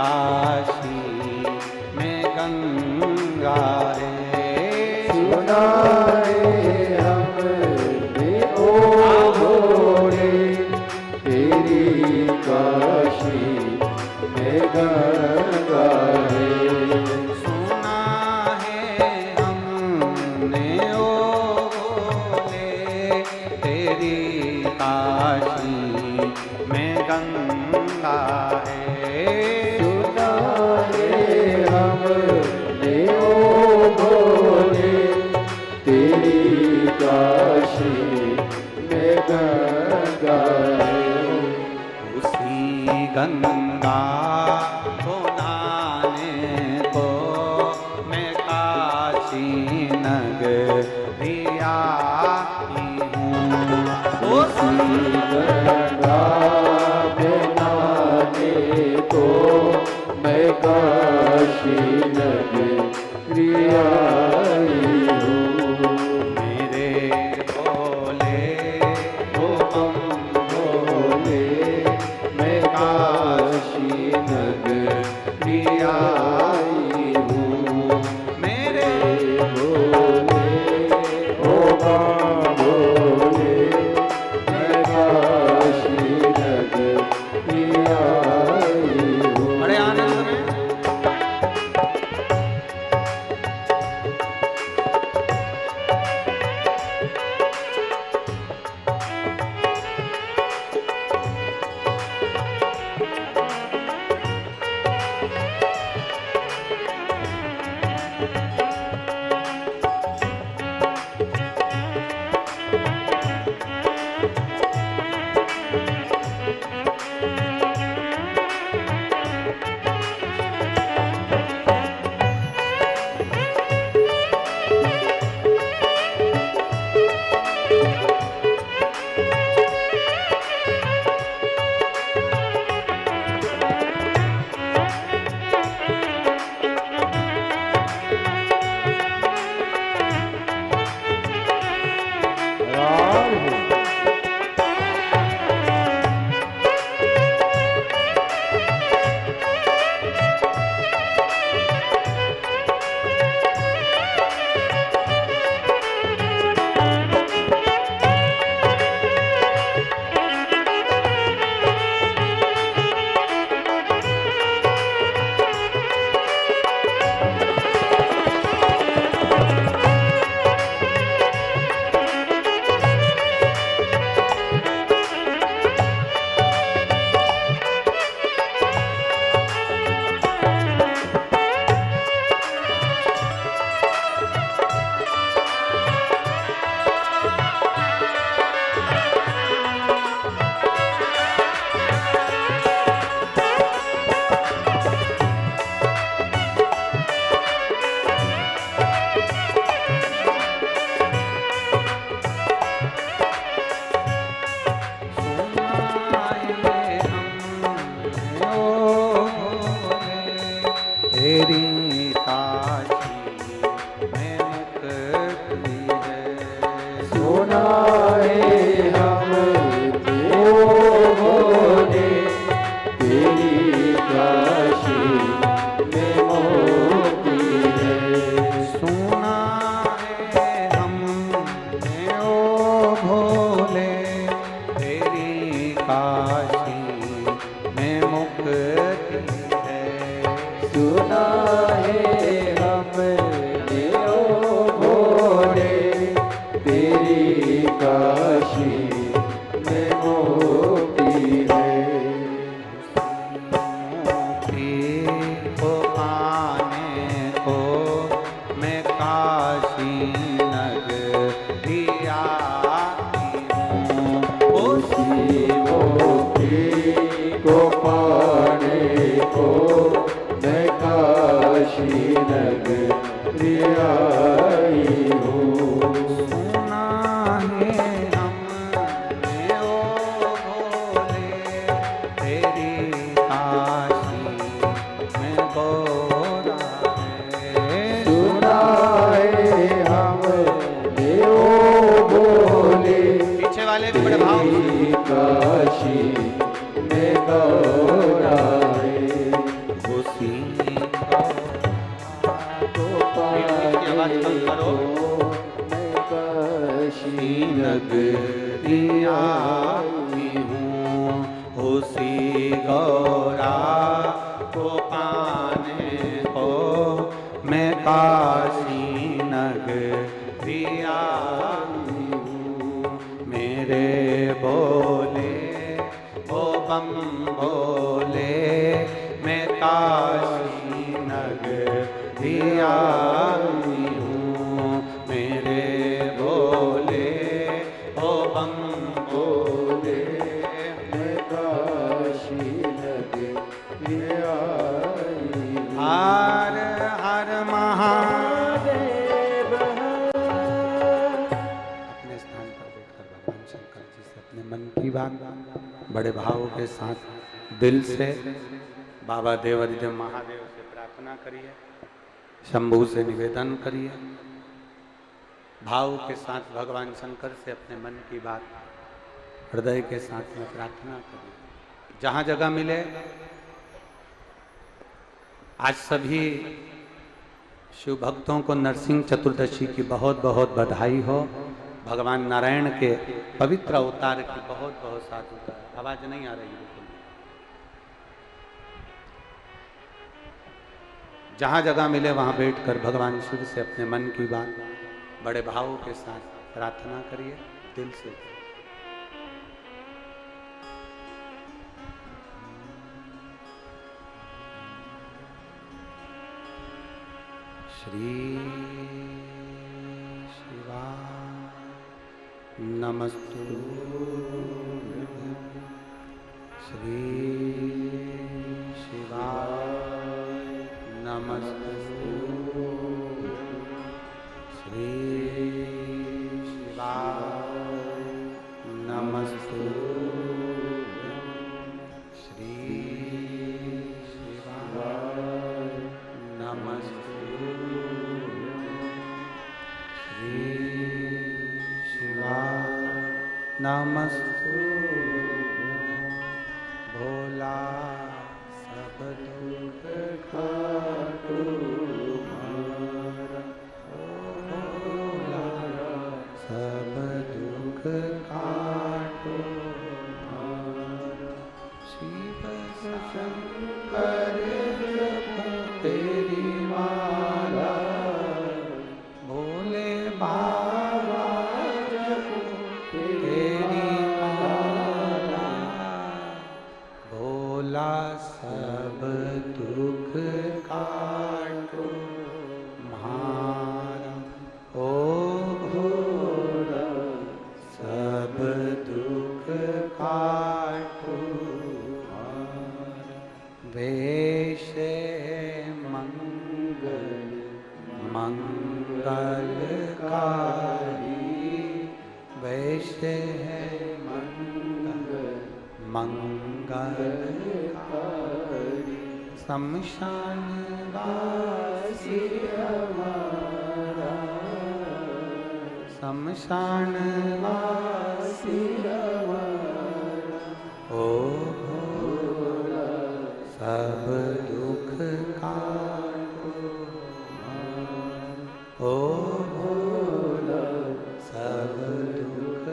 काशी में गंगा है। सुना है हमने ओ भोले तेरी काशी में गंगा है। सुना है हमने ओ भोले तेरी काशी में गंगा है। सुना है हमने ओ भोले तेरी काशी में गंगा है। उसी गंगा को नहाने को मैं काशी नगरी आई हूँ। उसी गंगा में नहाने को मैं काशी नगरी आई हूँ। मेरे भोले ओ बम भोले मैं काशी नगरी आई हूँ। मेरे भोले ओ बम भोले मैं काशी नगरी आई हूँ। बड़े आनंद में तेरी काशी में मुक्ति है। सुना है हमने ओ भोले तेरी काशी में मोती है। सुना है हमने ओ भोले तेरी काशी में मुक्ति है। सुना है हमने ओ भोले तेरी काशी में मोती है। मोती को पाने को मैं काशी नगरी आई हूँ। उसी मोती को पाने को मैं काशी नगरी आई हूँ। सुना है हमने ओ भोले तेरी काशी में गोरा है। सुना है हमने ओ भोले पीछे वाले भी बड़े भाव तेरी काशी में गौरा है। उसी को की आवाज कम करो। मैं काशी नगरी आई हूँ, उसी गौरा को पाने को मैं काशी नगरी आई हूँ। मेरे बोले ओ बम बोले, मैं काशी नगरी आई हूँ। मेरे बोले ओ बम बोले, मैं काशी नगरी आई हूँ। हर हर महादेव। अपने स्थान पर बैठकर भगवान शंकर जी से अपने मन की बात बड़े भाव के साथ दिल से बाबा देवाधिदेव महादेव से प्रार्थना करिए, शंभू से निवेदन करिए, भाव के साथ भगवान शंकर से अपने मन की बात हृदय के साथ में प्रार्थना करिए। जहाँ जगह मिले, आज सभी शिव भक्तों को नरसिंह चतुर्दशी की बहुत बहुत बधाई हो। भगवान नारायण के पवित्र अवतार की बहुत बहुत साधुता है। आवाज नहीं आ रही बिल्कुल। जहाँ जगह मिले वहाँ बैठकर भगवान शिव से अपने मन की बात बड़े भावों के साथ प्रार्थना करिए, दिल से। श्री शिवा नमस्तु, श्री शिवा नमस्तु, श्री शिवा नमस्तु, श्री शिवा नमस्तु, श्री शिवा नमस्तु। भोला सब दुख काटो हमारा, भोला सब दुख काटो हमारा। शिव शंकर जपो तेरी माला, भोले बाबा जपो तेरी माला। भोला सब दुख काटो हमारा, ओ भोला सब दुख काटो हमारा। वैसे मंगल मंगलकारी, वैसे है मंगल मंगलकारी। शमशान वासी हमारा, शमशान वासी हमारा। ओ भोला सब दुख काटो हमारा, ओ भोला सब दुख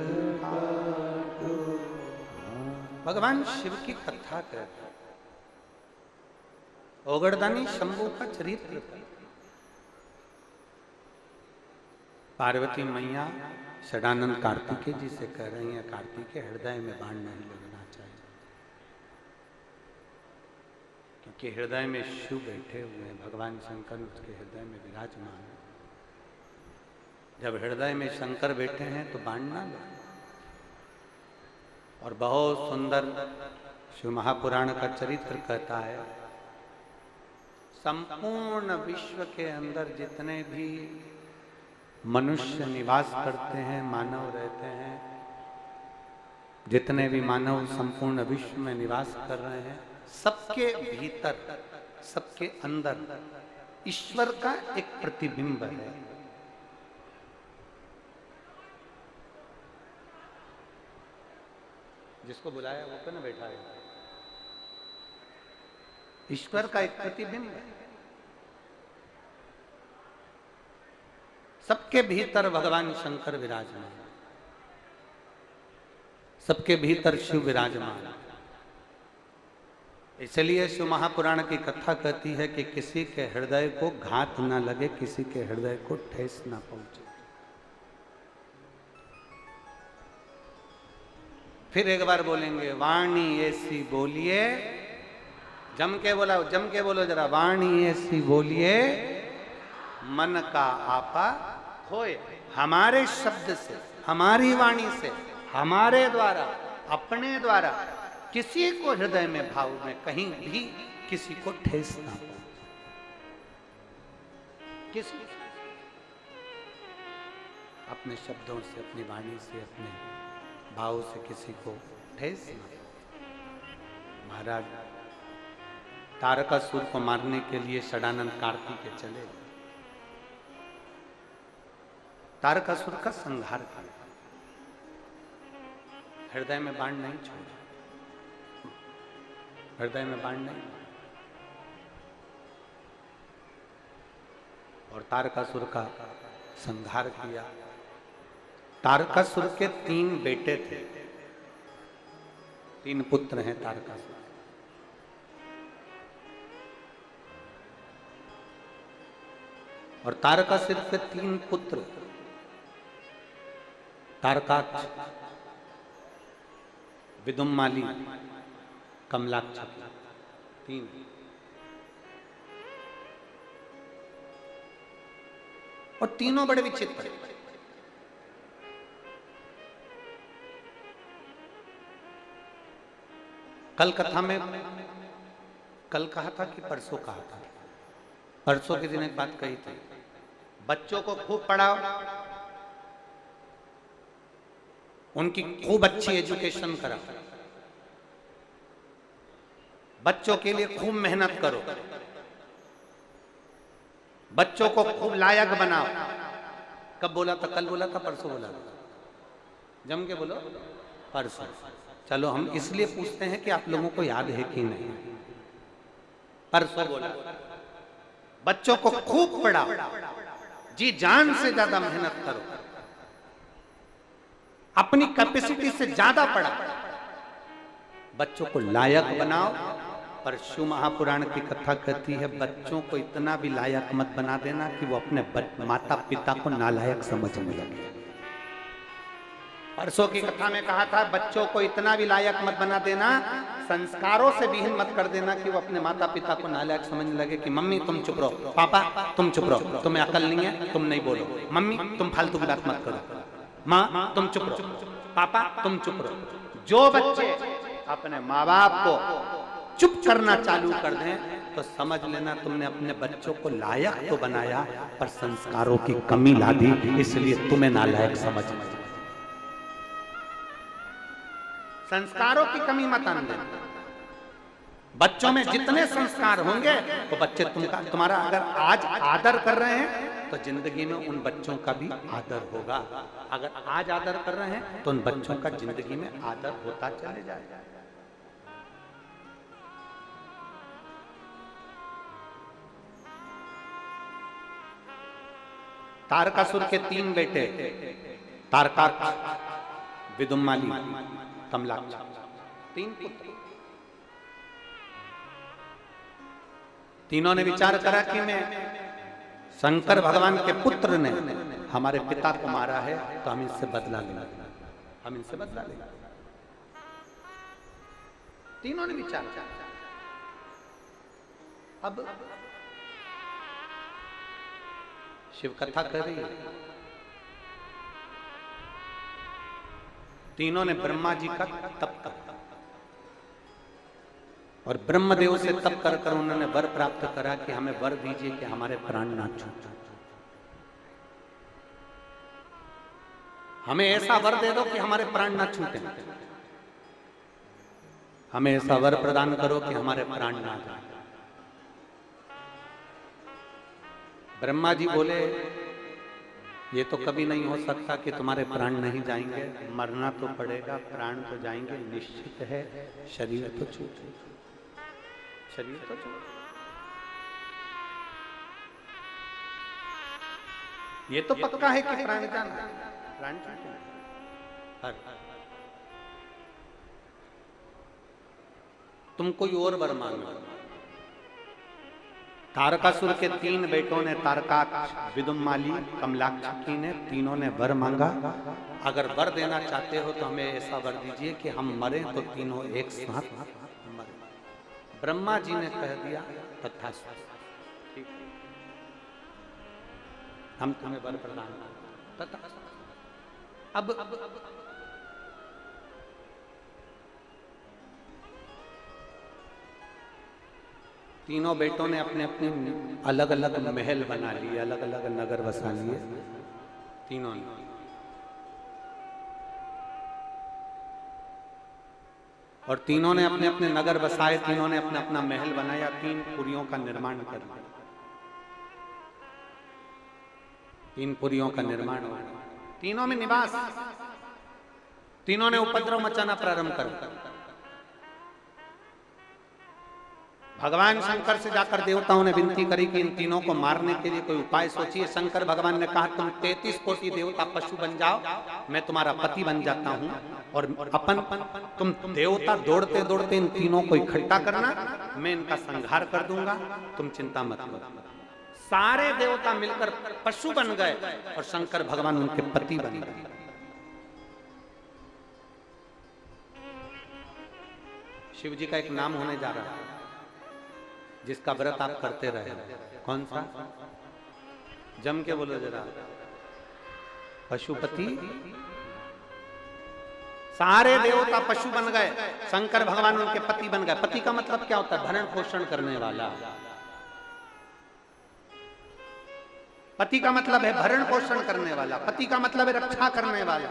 काटो। भगवान शिव की कथा करते, ओगड़दानी शंभू का चरित्र। पार्वती मैया षडानंद कार्तिकेय जी से कह रही हैं, कार्तिकेय हृदय में बाण नहीं लगना चाहिए, क्योंकि हृदय में शिव बैठे हुए हैं। भगवान शंकर उसके हृदय में विराजमान है। जब हृदय में शंकर बैठे हैं तो बाण ना लगे। और बहुत सुंदर शिव महापुराण का चरित्र कहता है, संपूर्ण विश्व के अंदर जितने भी मनुष्य निवास करते हैं, मानव रहते हैं, जितने भी मानव संपूर्ण विश्व में निवास कर रहे हैं, सबके भीतर, सबके अंदर ईश्वर का एक प्रतिबिंब है। जिसको बुलाया वो तो ना बैठा है। ईश्वर का एक प्रतिबिंब है। सबके भीतर भगवान शंकर विराजमान, सबके भीतर शिव विराजमान। इसलिए शिव महापुराण की कथा कहती है कि किसी के हृदय को घात ना लगे, किसी के हृदय को ठेस ना पहुंचे। फिर एक बार बोलेंगे, वाणी ऐसी बोलिए, जम के बोलो जरा, वाणी ऐसी बोलिए मन का आपा होए। हमारे शब्द से, हमारी वाणी से, हमारे द्वारा, अपने द्वारा किसी को हृदय में, भाव में कहीं भी किसी को ठेस ना पहुंचे। किसी अपने शब्दों से, अपनी वाणी से, अपने भाव से किसी को ठेस ना पहुंचे। महाराज तारकासुर को मारने के लिए षडानंद कार्तिकेय चले, तारकासुर का संहार किया, हृदय में बाण नहीं छोड़ा, हृदय में बाण नहीं। और तारकासुर का संहार किया। तारकासुर के 3 बेटे थे, 3 पुत्र हैं तारकासुर। और तारकासुर के 3 पुत्र, तारकाक्ष, विदुम्माली, कमलाक्ष, 3। और तीनों बड़े विचित्र। कल कथा में, कल कहा था कि परसों कहा था, परसों के दिन एक बात कही थी, बच्चों को खूब पढ़ाओ, उनकी खूब अच्छी एजुकेशन कराओ, बच्चों के लिए खूब मेहनत करो, बच्चों को खूब लायक बनाओ। कब बोला था? कल बोला था, परसों बोला था? जम के बोलो, परसों। चलो हम इसलिए पूछते हैं कि आप लोगों को याद है कि नहीं। परसों बोला बच्चों को खूब पढ़ाओ, जी जान से ज्यादा मेहनत करो, अपनी कैपेसिटी से ज्यादा पढ़ाओ, बच्चों को लायक बनाओ। पर शिव महापुराण की कथा कहती है, बच्चों को इतना भी लायक मत बना देना कि वो अपने माता पिता को नालायक समझने लगे। परसों की कथा में कहा था, बच्चों को इतना भी लायक मत बना देना, संस्कारों से विहीन मत कर देना कि वो अपने माता पिता को नालायक समझने लगे कि मम्मी तुम चुप रहो, पापा तुम चुप रहो, तुम्हें अकल नहीं है, तुम नहीं बोलो, मम्मी तुम फालतू की बात मत करो, माँ तुम चुप रहो, पापा तुम चुप रहो। जो बच्चे अपने माँ बाप को चुप करना चालू कर दें तो समझ लेना तुमने अपने बच्चों को लायक तो बनाया पर संस्कारों की कमी ला दी, इसलिए तुम्हें नालायक समझ। संस्कारों की कमी मत आने देना। बच्चों में जितने संस्कार होंगे तो बच्चे तुम्हारा अगर आज आदर कर रहे हैं तो जिंदगी में उन बच्चों का भी आदर होगा। अगर आज आदर कर रहे हैं तो उन बच्चों का जिंदगी में आदर होता चले जाएगा। तारकासुर के 3 बेटे, तारकाक्ष, विदुम्माली, कमलाक्ष, 3 पुत्र। तीनों ने विचार करा कि मैं शंकर भगवान के पुत्र ने हमारे पिता को मारा है तो हम इससे बदला लेंगे, हम इनसे बदला लेंगे। तीनों ने विचार किया। अब शिव कथा कर रही है, तीनों ने ब्रह्मा जी का तप किया और ब्रह्मदेव से तप कर कर उन्होंने वर प्राप्त करा कि हमें वर दीजिए कि हमारे प्राण ना छूटे, हमें ऐसा वर दे दो कि हमारे प्राण ना छूटे, हमें ऐसा वर प्रदान करो कि हमारे प्राण ना जाए। ब्रह्मा जी बोले ये तो कभी नहीं हो सकता कि तुम्हारे प्राण नहीं जाएंगे, मरना तो पड़ेगा, प्राण तो जाएंगे निश्चित है, शरीर तो छूटेगा। शरीर तो छोड़, ये तो पक्का है कि प्राण जाना है, प्राण छूटे। तुम कोई और वर मांगो। तारकासुर के 3 बेटों ने, तारकाक्ष, विदुम्माली, कमलाक्षी ने, तीनों ने वर मांगा। अगर वर देना चाहते हो तो हमें ऐसा वर दीजिए कि हम मरे तो तीनों एक साथ मरे। ब्रह्मा जी ने कह दिया तथास्तु, ठीक, हम तुम्हें वर प्रदान तथा। अब तीनों बेटों ने अपने अपने अलग अलग महल बना लिए, अलग अलग नगर बसा लिए तीनों ने। और तीनों ने अपने अपने नगर बसाए, तीनों ने अपना अपना महल बनाया, 3 पुरियों का निर्माण कर लिया। 3 पुरियों का निर्माण हुआ, तीनों में निवास। तीनों ने उपद्रव मचाना प्रारंभ कर दिया। भगवान शंकर से जाकर देवताओं ने विनती करी कि इन तीनों को मारने के लिए कोई उपाय सोचिए। शंकर भगवान ने कहा तुम 33 कोटि देवता पशु बन जाओ, मैं तुम्हारा पति बन जाता हूं, और तुम देवता दौड़ते दौड़ते इन तीनों को इकट्ठा करना, मैं इनका संहार कर दूंगा, तुम चिंता मत करो। सारे देवता मिलकर पशु बन गए और शंकर भगवान उनके पति बन गए। शिव जी का एक नाम होने जा रहा है जिसका व्रत आप करते रहे। कौन सा? जम के बोलो जरा। पशुपति। सारे देवता पशु बन गए, शंकर भगवान उनके पति बन गए। पति का मतलब क्या होता है? भरण पोषण करने वाला। पति का मतलब है भरण पोषण करने वाला, पति का मतलब है रक्षा करने वाला।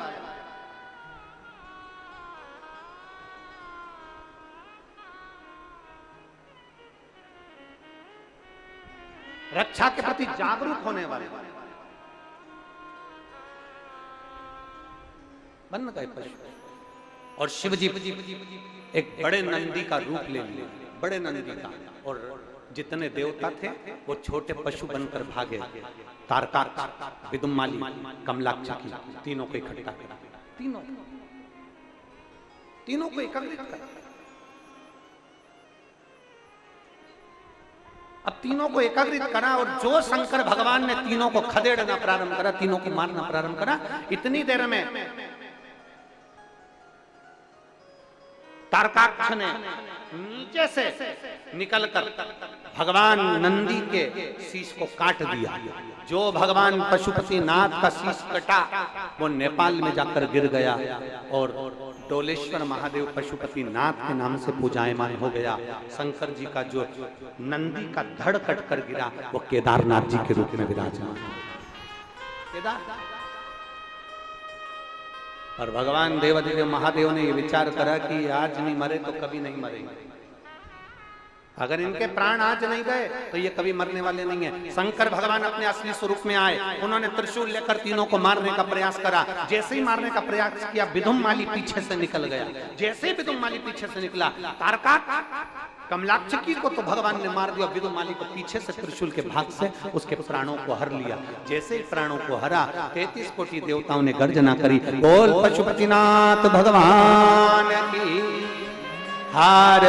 रक्षा के प्रति जागरूक होने वाले बन गए पशु। और शिव जी एक बड़े नंदी का रूप ले लिए, बड़े नंदी का, और जितने देवता थे वो छोटे पशु बनकर भागे। तारकाक्ष, विदुम्माली, कमलाक्षी, तीनों को इकट्ठा करा, तीनों को एकत्रित करा। अब तीनों को एकत्रित करा और जो शंकर भगवान ने तीनों को खदेड़ना प्रारंभ करा, तीनों को मारना प्रारंभ करा, इतनी देर में तारकाक्ष ने नीचे से निकलकर भगवान नंदी के शीश को काट दिया। जो भगवान पशुपति नाथ का शीश कटा वो नेपाल में जाकर गिर गया और डोलेश्वर महादेव पशुपति नाथ के नाम से पूजायमान हो गया। शंकर जी का जो नंदी का धड़ कट कर गिरा वो केदारनाथ जी के रूप में विराजमान। और भगवान देवादिदेव महादेव ने ये विचार करा कि आज नहीं मरे तो कभी नहीं मरेंगे। अगर इनके प्राण आज नहीं गए तो ये कभी मरने वाले नहीं है। शंकर भगवान अपने असली स्वरूप में आए, उन्होंने त्रिशूल लेकर तीनों को मारने का प्रयास करा। जैसे ही मारने का प्रयास किया, विदुम्माली पीछे से निकल गया। जैसे ही विदुम्माली पीछे से निकला, तारकाक्ष, कमलाक्षी को तो भगवान ने मार दिया, विदुम्माली को पीछे से त्रिशूल के भाग से उसके प्राणों को हर लिया। जैसे ही प्राणों को हरा, 33 कोटि देवताओं ने गर्जना करी, बोल पशुपतिनाथ भगवान की हर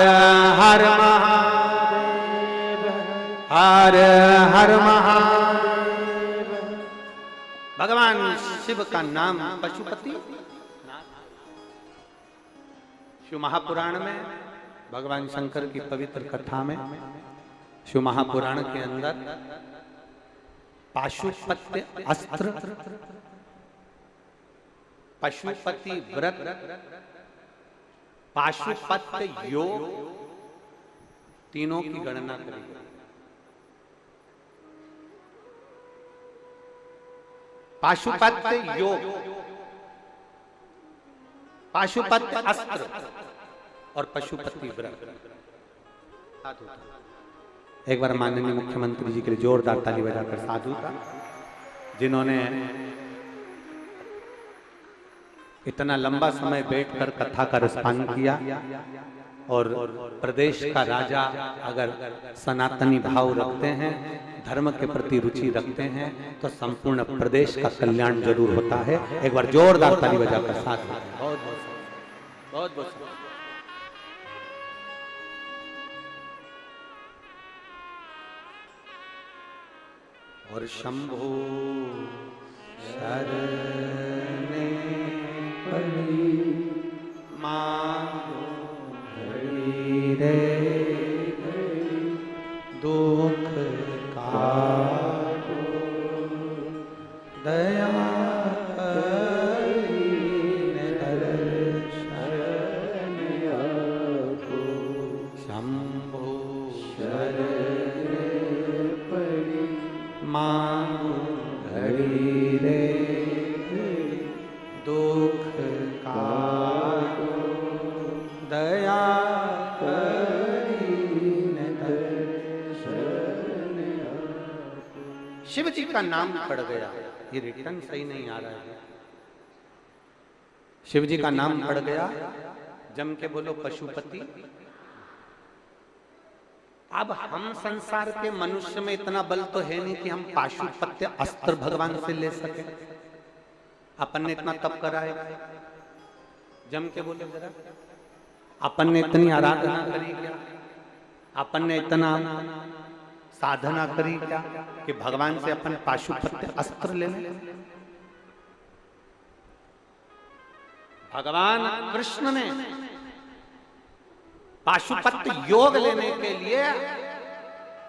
हर महादेव, हर हर महादेव। भगवान शिव का नाम पशुपति। शिव महापुराण में, भगवान शंकर की पवित्र कथा में, शिव महापुराण के अंदर पाशुपत्य अस्त्र, पशुपति व्रत, पाशुपत्य योग, तीनों की गणना करी। पाशुपत्य योग, पाशुपत्य अस्त्र और पशुपति व्रत। एक बार माननीय मुख्यमंत्री जी के लिए जोरदार ताली बजाकर साधु था, जिन्होंने इतना लंबा समय बैठकर कथा का रसपान किया। और प्रदेश का राजा अगर सनातनी भाव रखते हैं, धर्म के प्रति रुचि रखते हैं, तो संपूर्ण प्रदेश का कल्याण जरूर होता है। एक बार जोरदार ताली बजाकर साथ में बहुत बहुत बहुत और शंभो शरणे पड़ी मांगो घड़ी रे दुख काटो दया करीने दर्शन आपो। शंभो शरणे पड़ी मांगो घड़ी रे दुख काटो दया करीने दर्शन आपो। शिव जी का नाम पड़ गया, ये रिटर्न सही नहीं आ रहा है। शिव जी का नाम पड़ गया, जम के बोलो पशुपति। अब हम संसार के मनुष्य में इतना बल तो है नहीं कि हम पाशुपत्य अस्त्र भगवान से ले सके। अपन ने इतना तप करा है, जम के बोले जरा, अपन ने इतनी आराधना करी क्या, अपन ने इतना साधना करी क्या कि भगवान से अपन पाशुपत्य अस्त्र ले लें। भगवान कृष्ण ने पाशुपत्य योग लेने के लिए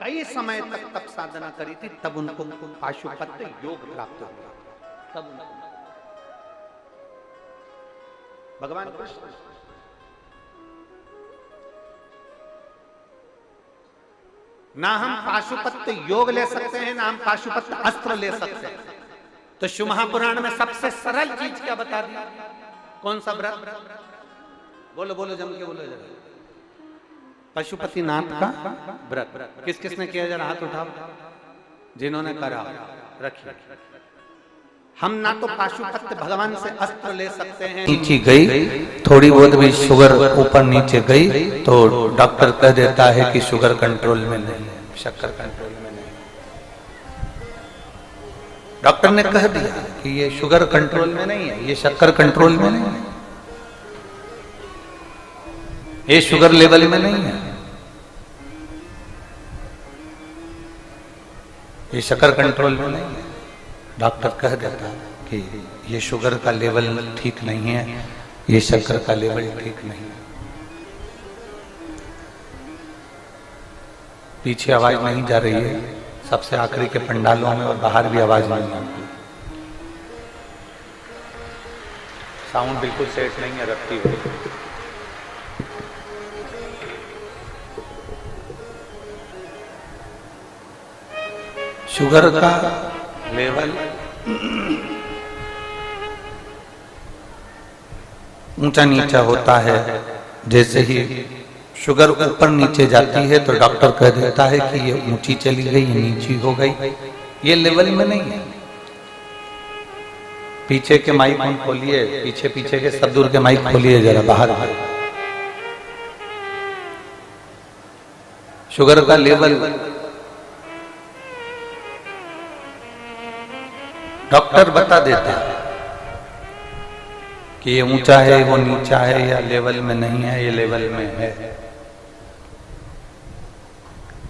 कई समय तक तप साधना करी थी, तब उनको पाशुपत्य योग प्राप्त हुआ। तब भगवान कृष्ण ना हम पाशुपत्य योग ले सकते हैं, ना हम पाशुपत्य अस्त्र ले सकते हैं। तो शिव महापुराण में सबसे सरल चीज क्या बता दी? कौन सा व्रत? बोलो बोलो, जम के बोलो जरा। पशुपतिनाथ का व्रत। किस किसने किया? जरा हाथ उठाओ जिन्होंने करा, रखिए। हम ना तो पाशुपत्य भगवान से अस्त्र ले सकते हैं, नीचे गई थोड़ी बहुत भी शुगर ऊपर नीचे गई तो डॉक्टर कह देता है कि शुगर कंट्रोल में नहीं है, शक्कर कंट्रोल में नहीं। डॉक्टर ने कह दिया कि ये शुगर कंट्रोल में नहीं है, ये शक्कर कंट्रोल में नहीं है, ये शुगर लेवल में नहीं है, ये शक्कर कंट्रोल में नहीं है। डॉक्टर कह देता है कि ये शुगर का लेवल ठीक नहीं है, ये शक्कर का लेवल ठीक नहीं है। पीछे आवाज नहीं जा रही है, सबसे आखिरी के पंडालों में और बाहर भी आवाज नहीं आती। साउंड बिल्कुल सेट नहीं है, रखती हुई। शुगर का लेवल ऊंचा नीचा होता है। जैसे ही शुगर ऊपर नीचे जाती है तो डॉक्टर कह देता है कि ये ऊंची चली गई, ये नीची हो गई, ये लेवल में नहीं है। पीछे के माइक खोलिए, पीछे पीछे के सब दूर के माइक खोलिए जरा, बाहर। शुगर का लेवल डॉक्टर बता देते हैं कि ये ऊंचा है, वो नीचा है, या लेवल में नहीं है, ये लेवल में है।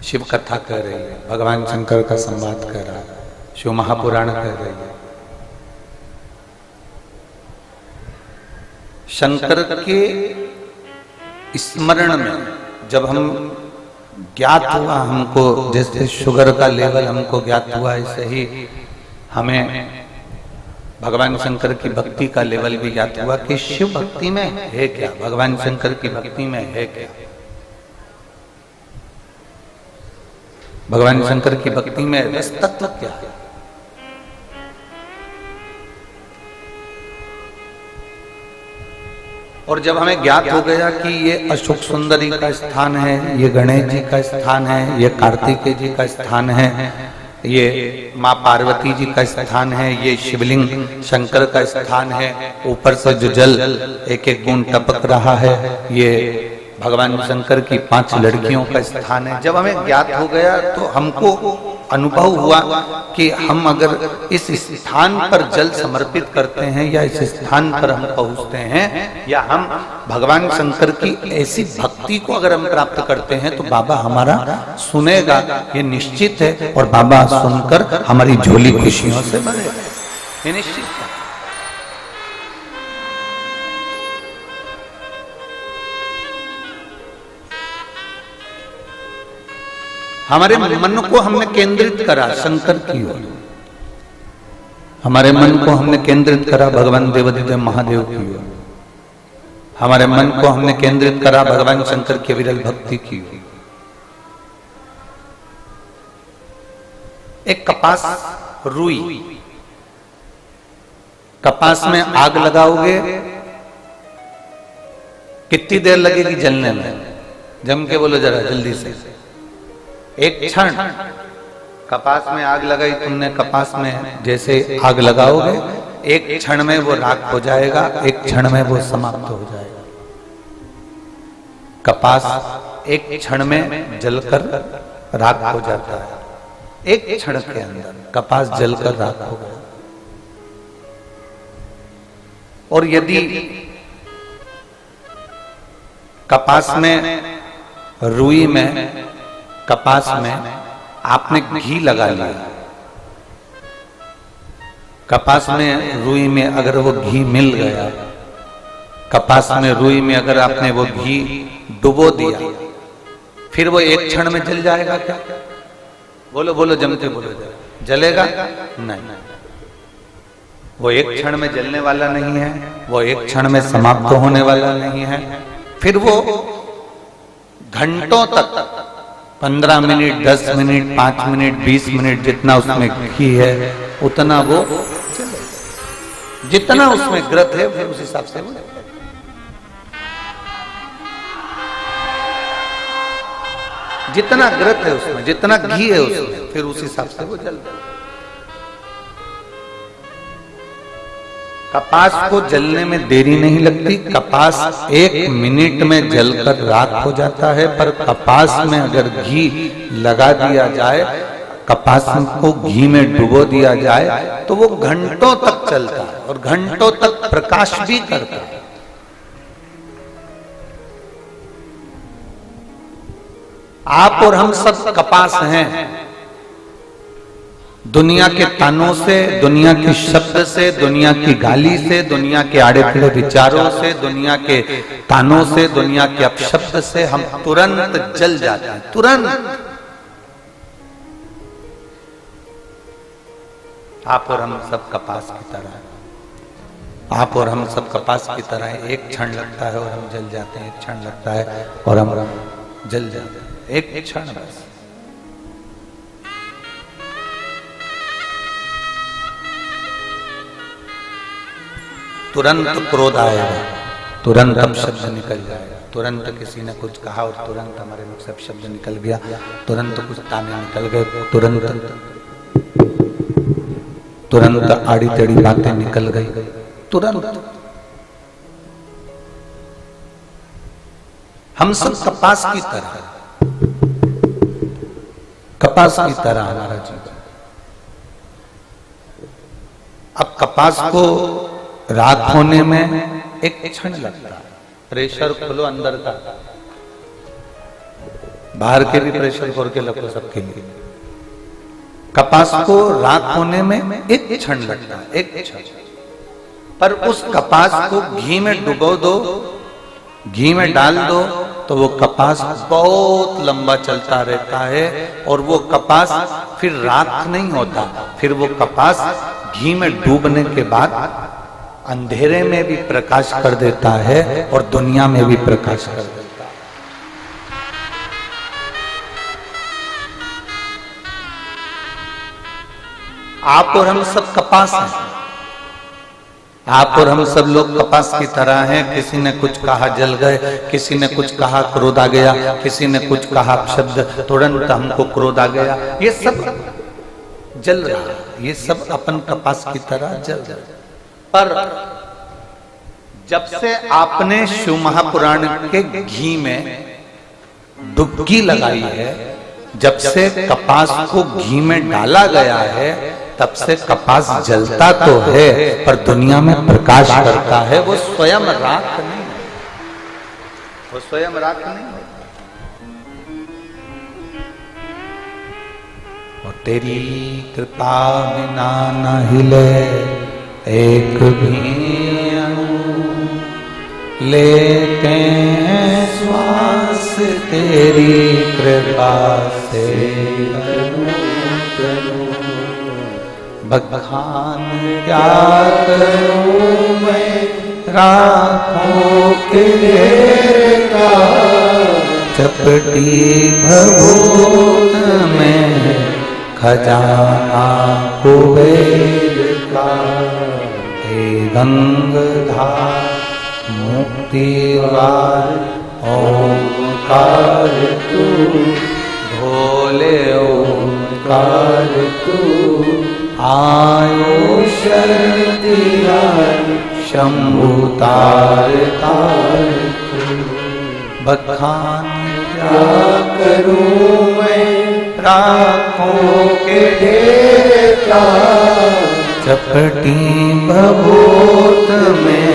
शिव कथा कह रही है, भगवान शंकर का संवाद कर रहा है, शिव महापुराण कह रही है। शंकर के स्मरण में जब हम ज्ञात हुआ, हमको जैसे शुगर का लेवल हमको ज्ञात हुआ, ऐसे ही हमें भगवान शंकर की भक्ति का लेवल भी ज्ञात हुआ कि शिव भक्ति में है क्या, भगवान शंकर की भक्ति में है क्या, भगवान शंकर की भक्ति में रस तत्व क्या है। और जब हमें ज्ञात हो गया कि ये अशोक सुंदरी का स्थान है, ये गणेश जी का स्थान है, ये कार्तिकेय जी का स्थान है, ये माँ पार्वती जी का स्थान है, ये शिवलिंग शंकर का स्थान है, ऊपर से जो जल एक एक बूंद टपक रहा है ये भगवान शंकर की 5 लड़कियों का स्थान है। जब हमें ज्ञात हो गया तो हमको अनुभव हुआ कि हम अगर इस स्थान पर जल समर्पित करते हैं या इस स्थान पर हम पहुंचते हैं या हम भगवान शंकर की ऐसी भक्ति को अगर हम प्राप्त करते हैं तो बाबा हमारा सुनेगा, ये निश्चित है। और बाबा सुनकर हमारी झोली खुशियों से भरेगा, ये निश्चित है। हमारे मन को हमने केंद्रित करा शंकर की ओर, हमारे मन को हमने केंद्रित करा भगवान देवादिदेव महादेव की ओर, हमारे मन को हमने केंद्रित करा भगवान शंकर की विरल भक्ति की ओर। एक कपास रुई, कपास में आग लगाओगे कितनी देर लगेगी जलने में? जम के बोलो जरा जल्दी से। एक क्षण। कपास में आग लगाई तुमने, कपास में जैसे आग लगाओगे एक क्षण में वो राख हो जाएगा, एक क्षण में वो समाप्त हो जाएगा। कपास एक क्षण में जलकर राख हो जाता है, एक क्षण के अंदर कपास जलकर राख हो गया। और यदि कपास में, रुई में, कपास में आपने घी लगा लिया, कपास में रुई में अगर वो घी मिल गया, कपास में रुई में अगर आपने वो घी डुबो दिया, फिर वो एक क्षण में जल जाएगा क्या? बोलो बोलो, जमते बोलो, जलेगा नहीं। वो एक क्षण में जलने वाला नहीं है, वो एक क्षण में समाप्त होने वाला नहीं है। फिर वो घंटों तक, 15 मिनट, 10 मिनट, 5 मिनट, 20 मिनट, जितना उसमें घी है उतना वो, जितना उसमें ग्रत है फिर उस हिसाब से वो, जितना ग्रत है उसमें, जितना घी है उसमें, फिर उस हिसाब से वो जल जाए। कपास को जलने में देरी नहीं लगती, कपास 1 मिनट में जलकर राख हो जाता है। पर कपास में अगर घी लगा दिया जाए, कपास को घी में डुबो दिया जाए तो वो घंटों तक चलता है और घंटों तक प्रकाश भी करता है। आप और हम सब कपास हैं। दुनिया के तानों से, दुनिया के शब्द से, दुनिया की गाली से, दुनिया के आड़े टेढ़े विचारों से, दुनिया के तानों से, दुनिया के अपशब्द से हम तुरंत जल जाते हैं, तुरंत। आप और हम सब कपास की तरह हैं, आप और हम सब कपास की तरह हैं। एक क्षण लगता है और हम जल जाते हैं, एक क्षण लगता है और हम जल जाते हैं, एक क्षण बस। तुरंत क्रोध आएगा, तुरंत अपशब्द निकल जाएगा, तुरंत किसी ने कुछ कहा और तुरंत हमारे मुख से अपशब्द निकल गया, तुरंत कुछ ताने निकल गए, तुरंत आड़ी टेढ़ी बातें निकल गई, तुरंत। हम सब कपास की तरह, कपास की तरह हमारा जीवन। अब कपास को राख होने में एक क्षण लगता है। प्रेशर खोलो अंदर का, बाहर के भी प्रेशर खोल के लगो सबके लिए। कपास को राख होने में एक क्षण लगता है, एक क्षण। पर उस कपास को घी में डुबो दो, घी में डाल दो तो वो कपास बहुत लंबा चलता रहता है और वो कपास फिर राख नहीं होता, फिर वो कपास घी में डूबने के बाद अंधेरे में भी प्रकाश कर देता है और दुनिया में भी प्रकाश कर देता है। आप और हम सब कपास हैं, आप और हम सब लोग कपास की तरह हैं। किसी ने कुछ कहा जल गए, किसी ने कुछ कहा क्रोध आ गया, किसी ने कुछ कहा शब्द तुरंत हमको क्रोध आ गया। ये सब जल रहा है, ये सब अपन कपास की तरह जल रहा है। पर जब से आपने शिव महापुराण के घी में डुबकी लगाई है, जब से कपास को घी में डाला गया है, तब से कपास जलता तो है पर दुनिया में प्रकाश करता है। वो स्वयं राख नहीं, वो स्वयं राख नहीं। और तेरी कृपा बिना न हिले एक भी अणु, लेते हैं श्वास तेरी कृपा से। बखान क्या करूं मैं राखों के का, चपटी भभूत में खजाना कुबेर का। हे गंगाधार मुक्तिवार ओंकार तू, भोले ओंकार तू। आयो शक्तिया शंभु तार तार तू। बखान क्या करूं मैं राखों के ढेर का, चपटी भभूत में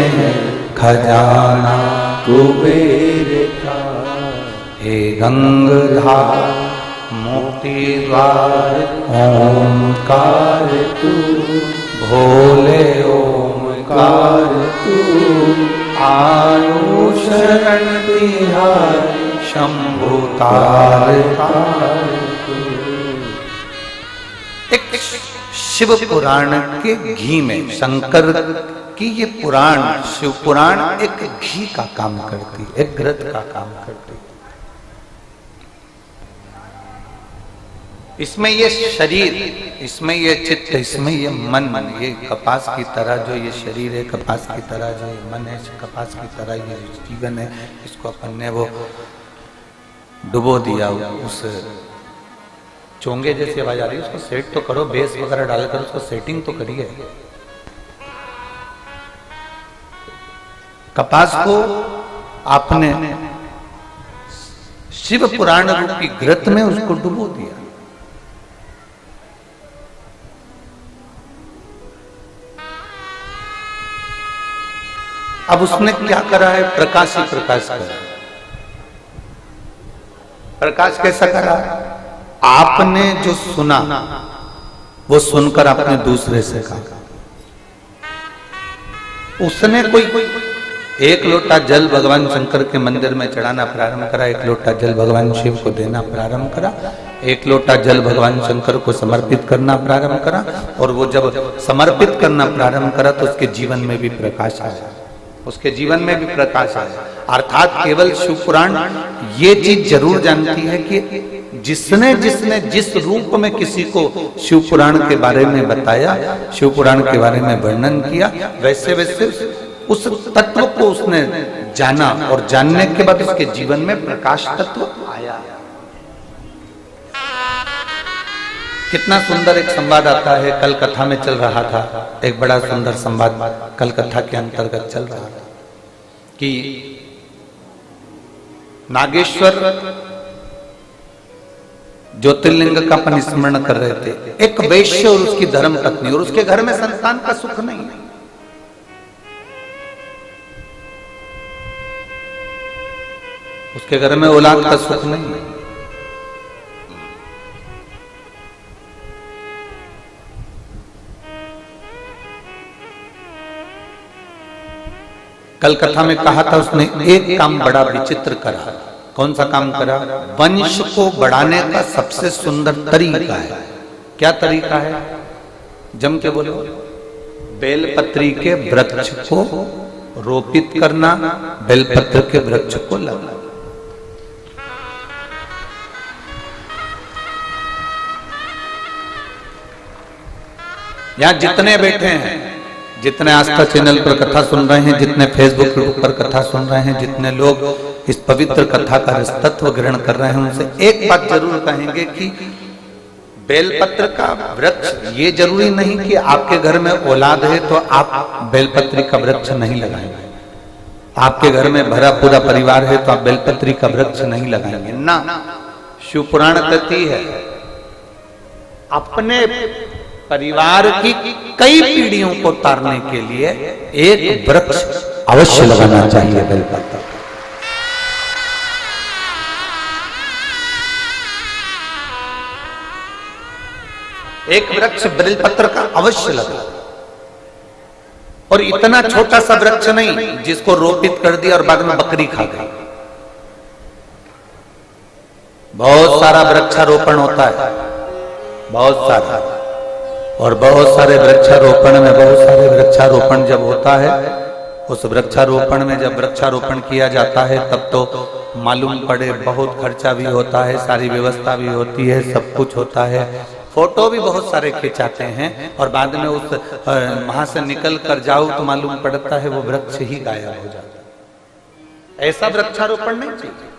खजाना कुबेर का। हे गंगाधार मुक्ति द्वार ओंकार तू, भोले ओंकार तू। आयो शरण तिहारी शंभु तार तार तू। एक शिव पुराण के घी में शंकर की ये पुराण, शिव पुराण एक घी का काम करती, एक घृत का काम करती। इसमें ये शरीर, इसमें ये चित्त, इसमें ये मन, ये कपास की तरह जो ये शरीर है, कपास की तरह जो ये मन है, कपास की तरह ये जीवन है, इसको अपन ने वो डुबो दिया उस चोंगे जैसी आवाज आ रही है, उसको सेट तो करो, बेस वगैरह डालकर उसको सेटिंग तो करिए। कपास को आपने शिव पुराण रूपी घृत में उसको डुबो दिया। अब उसने क्या करा है? प्रकाश ही प्रकाश करा। प्रकाश कैसा करा? आपने जो सुना वो सुनकर आपने दूसरे से कहा। उसने कोई एक लोटा जल भगवान शंकर के मंदिर में चढ़ाना प्रारंभ करा, एक लोटा जल भगवान शिव को देना प्रारंभ करा, एक लोटा जल भगवान शंकर को समर्पित करना प्रारंभ करा, और वो जब समर्पित करना प्रारंभ करा तो उसके जीवन में भी प्रकाश आया, उसके जीवन में भी प्रकाश आया। अर्थात केवल शिव पुराण ये चीज जरूर जानती है कि जिसने जिसने जिस रूप में किसी को शिव पुराण के बारे में बताया, शिव पुराण के बारे में वर्णन किया, वैसे वैसे उस तत्व को उसने जाना, और जानने के बाद उसके जीवन में प्रकाश तत्व आया। कितना सुंदर एक संवाद आता है, कल कथा में चल रहा था, एक बड़ा सुंदर संवाद कल कथा के अंतर्गत चल रहा था कि नागेश्वर ज्योतिर्लिंग का अपन स्मरण कर रहे थे। एक वैश्य और उसकी धर्म पत्नी, और उसके घर में संतान का सुख नहीं है। उसके घर में औलाद का सुख नहीं है। कल कथा में कहा था उसने एक काम बड़ा विचित्र करा। कौन सा काम करा? वंश को बढ़ाने का सबसे सुंदर तरीका है। क्या तरीका है? जम के बोलो। बेलपत्री के वृक्ष को रोपित करना, बेलपत्र के वृक्ष को लगाना। यहां जितने बैठे हैं, जितने आस्था चैनल पर कथा सुन रहे हैं, जितने फेसबुक पर कथा सुन रहे हैं, जितने लोग इस पवित्र कथा का रसतत्व ग्रहण कर रहे हैं, उनसे एक बात जरूर कहेंगे कि बेलपत्र का वृक्ष, ये जरूरी नहीं कि आपके घर में औलाद है तो आप बेलपत्री का वृक्ष नहीं लगाएंगे। आपके घर में भरा पूरा परिवार है तो आप बेलपत्री का वृक्ष नहीं लगाएंगे ना। शिव पुराण कहती है अपने परिवार की कई पीढ़ियों को तारने के लिए एक वृक्ष अवश्य लगाना चाहिए बेलपत्र। एक वृक्ष बेलपत्र का अवश्य लगा, और इतना छोटा सा वृक्ष नहीं जिसको रोपित कर दिया और बाद में बकरी खा गई। बहुत सारा वृक्षारोपण होता है, बहुत सारा, और बहुत सारे वृक्षारोपण में बहुत सारे वृक्षारोपण जब होता है, उस वृक्षारोपण में जब वृक्षारोपण किया जाता है तब तो मालूम पड़े बहुत खर्चा भी होता है, सारी व्यवस्था भी होती है, सब कुछ होता है, फोटो भी बहुत सारे खिंचाते हैं, और बाद में उस वहां से निकल कर जाओ तो मालूम पड़ता है वो वृक्ष ही गायब हो जाता है। ऐसा वृक्षारोपण नहीं चाहिए।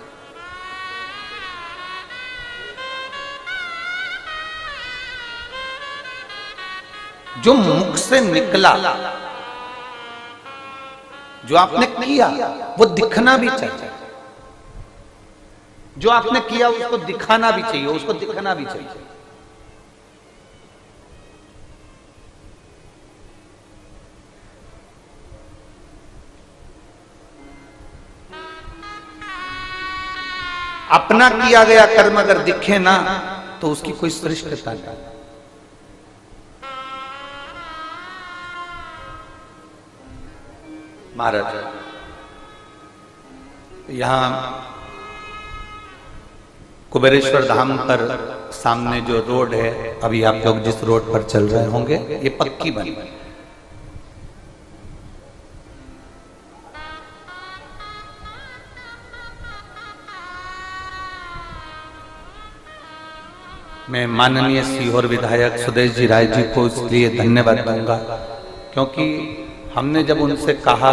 जो मुख से निकला, जो आपने किया वो दिखना भी चाहिए। जो आपने किया उसको दिखाना भी चाहिए, उसको दिखना भी चाहिए। अपना किया गया कर्म अगर दिखे ना तो उसकी कोई श्रेष्ठता नहीं। महाराज यहां कुबेरेश्वर धाम पर सामने जो रोड है, अभी आप लोग जिस रोड पर चल रहे होंगे, ये पक्की बनी है। मैं माननीय सीहोर विधायक सुदेश जी राय जी को इसलिए धन्यवाद दूंगा क्योंकि हमने जब उनसे कहा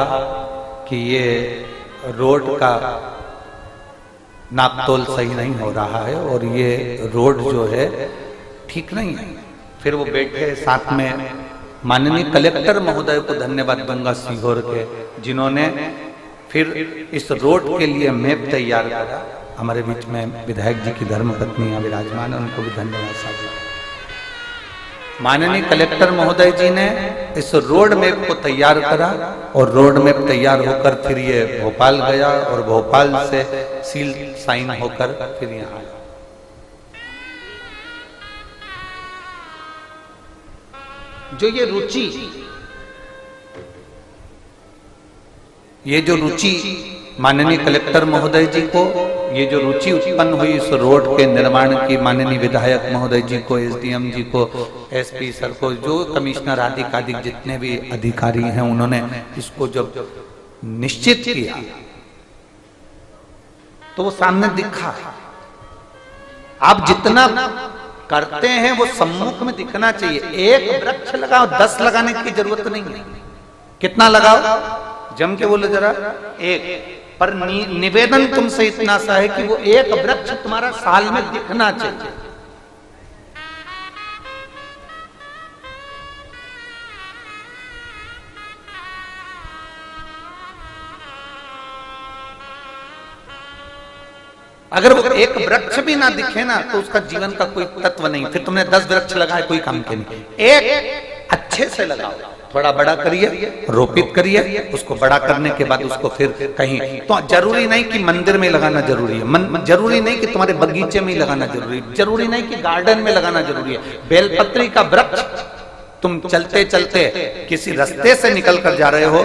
कि ये रोड का नापतोल सही नहीं हो रहा है और ये रोड जो है ठीक नहीं है, फिर वो बैठे साथ में माननीय कलेक्टर महोदय को धन्यवाद दूंगा सीहोर के, जिन्होंने फिर इस रोड के लिए मैप तैयार करा। हमारे बीच में विधायक जी की धर्मपत्नी विराजमान है, उनको भी धन्यवाद साझा। माननीय कलेक्टर महोदय जी ने इस रोड मैप को तैयार करा और रोड मैप तैयार होकर फिर ये भोपाल गया और भोपाल से सील साइन होकर फिर यहाँ आया। जो ये जो रुचि माननीय कलेक्टर महोदय जी को, ये जो रुचि उत्पन्न हुई इस रोड के निर्माण की, माननीय विधायक महोदय जी को, एसडीएम जी को, एसपी सर को, जो कमिश्नर आदि जितने भी अधिकारी हैं, उन्होंने इसको जब निश्चित किया तो वो सामने दिखा। आप जितना करते हैं वो सम्मुख में दिखना चाहिए। एक वृक्ष लगाओ, 10 लगाने की जरूरत नहीं है। कितना लगाओ? जम के बोलो जरा, एक। पर निवेदन तुमसे इतना सा है कि वो एक वृक्ष तुम्हारा साल में दिखना चाहिए। अगर वो एक वृक्ष भी ना दिखे ना तो उसका जीवन का कोई तत्व नहीं। फिर तुमने 10 वृक्ष लगाए, कोई काम के नहीं। एक अच्छे से लगाओ, थोड़ा बड़ा करिए, रोपित करिए, उसको बड़ा करने के बाद उसको फिर कहीं, तो जरूरी नहीं कि मंदिर में लगाना जरूरी है, जरूरी नहीं कि तुम्हारे बगीचे में ही लगाना जरूरी है, जरूरी नहीं कि गार्डन में लगाना जरूरी है। बेलपत्री का वृक्ष तुम चलते चलते किसी रास्ते से निकल कर जा रहे हो,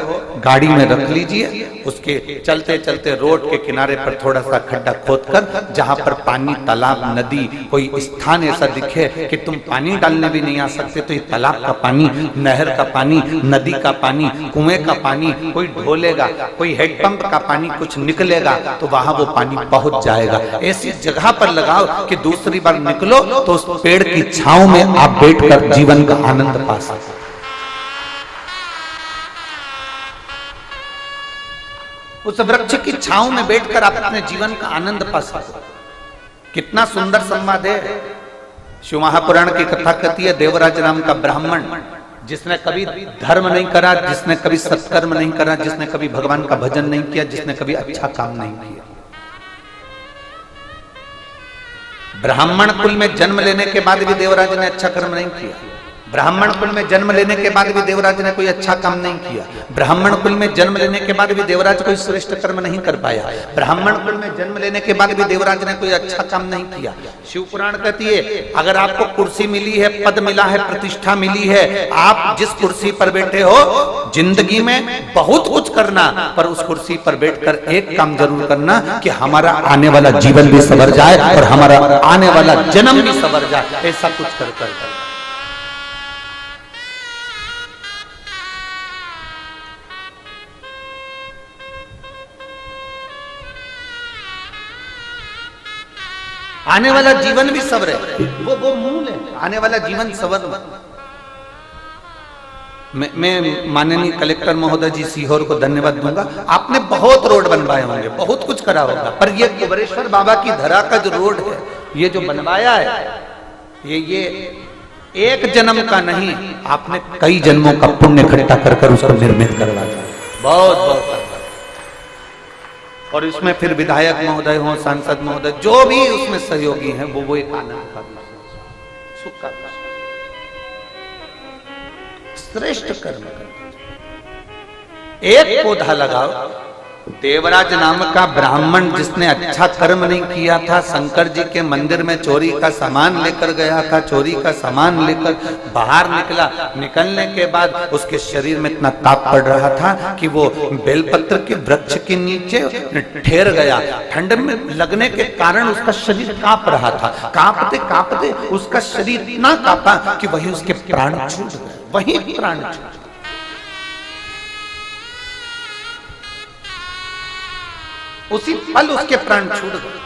गाड़ी में रख लीजिए, उसके चलते चलते रोड के किनारे पर थोड़ा सा खड्डा खोदकर, जहां पर पानी, तालाब, नदी, कोई स्थान ऐसा दिखे कि तुम पानी डालने भी नहीं आ सकते, तो ये तालाब का पानी, नहर का पानी, नदी का पानी, कुएं का पानी कोई ढोलेगा, कोई हेडपंप का पानी कुछ निकलेगा, तो वहां वो पानी पहुंच जाएगा। ऐसी जगह पर लगाओ कि दूसरी बार निकलो तो उस पेड़ की छांव में आप बैठकर जीवन का आनंद पा सकते। उस वृक्ष की छांव में बैठकर आप अपने जीवन का आनंद पा सकते। कितना सुंदर संवाद है। शिव महापुराण की कथा कहती है, देवराज नाम का ब्राह्मण जिसने कभी धर्म नहीं करा, जिसने कभी सत्कर्म नहीं करा, जिसने कभी भगवान का भजन नहीं किया, जिसने कभी अच्छा काम नहीं किया। ब्राह्मण कुल में जन्म लेने के बाद भी देवराज ने अच्छा कर्म नहीं किया। ब्राह्मण कुल में जन्म लेने के बाद भी देवराज ने कोई अच्छा काम नहीं किया। ब्राह्मण कुल में जन्म लेने के बाद भी देवराज कोई श्रेष्ठ कर्म नहीं कर पाया। ब्राह्मण कुल में जन्म लेने के बाद भी देवराज ने कोई अच्छा काम नहीं किया। शिव पुराण कहती है, अगर आपको कुर्सी मिली है, पद मिला है, प्रतिष्ठा मिली है, आप जिस कुर्सी पर बैठे हो, जिंदगी में बहुत कुछ करना, पर उस कुर्सी पर बैठकर एक काम जरूर करना कि हमारा आने वाला जीवन भी सवर जाए और हमारा आने वाला जन्म भी सवर जाए। ऐसा कुछ कर आने वाला जीवन भी सवर है। वो मूल है, आने वाला जीवन सवर। मैं माननीय कलेक्टर महोदय जी सीहोर को धन्यवाद दूंगा। आपने बहुत रोड बनवाए होंगे, बहुत कुछ करा होगा, पर ये कुबेरेश्वर बाबा की धरा का जो रोड है, ये जो बनवाया है, ये एक जन्म का नहीं, आपने कई जन्मों का पुण्य इकट्ठा कर उसको निर्मित करवाया। बहुत और इसमें फिर विधायक महोदय हो, सांसद महोदय, जो भी उसमें सहयोगी हैं, वो एक आनंद का सुख का श्रेष्ठ कर्म करते। एक पौधा लगाओ। देवराज नाम का ब्राह्मण जिसने अच्छा कर्म नहीं किया था, शंकर जी के मंदिर में चोरी का सामान लेकर गया था, चोरी का सामान लेकर बाहर निकला। निकलने के बाद उसके शरीर में इतना ताप पड़ रहा था कि वो बेलपत्र के वृक्ष के नीचे ठहर गया। ठंड में लगने के कारण उसका शरीर कांप रहा था। कांपते कांपते उसका शरीर इतना कांपा कि वही उसके प्राण छूट गए, वही प्राण छूट। उसी पल उसके प्राण छूट गए।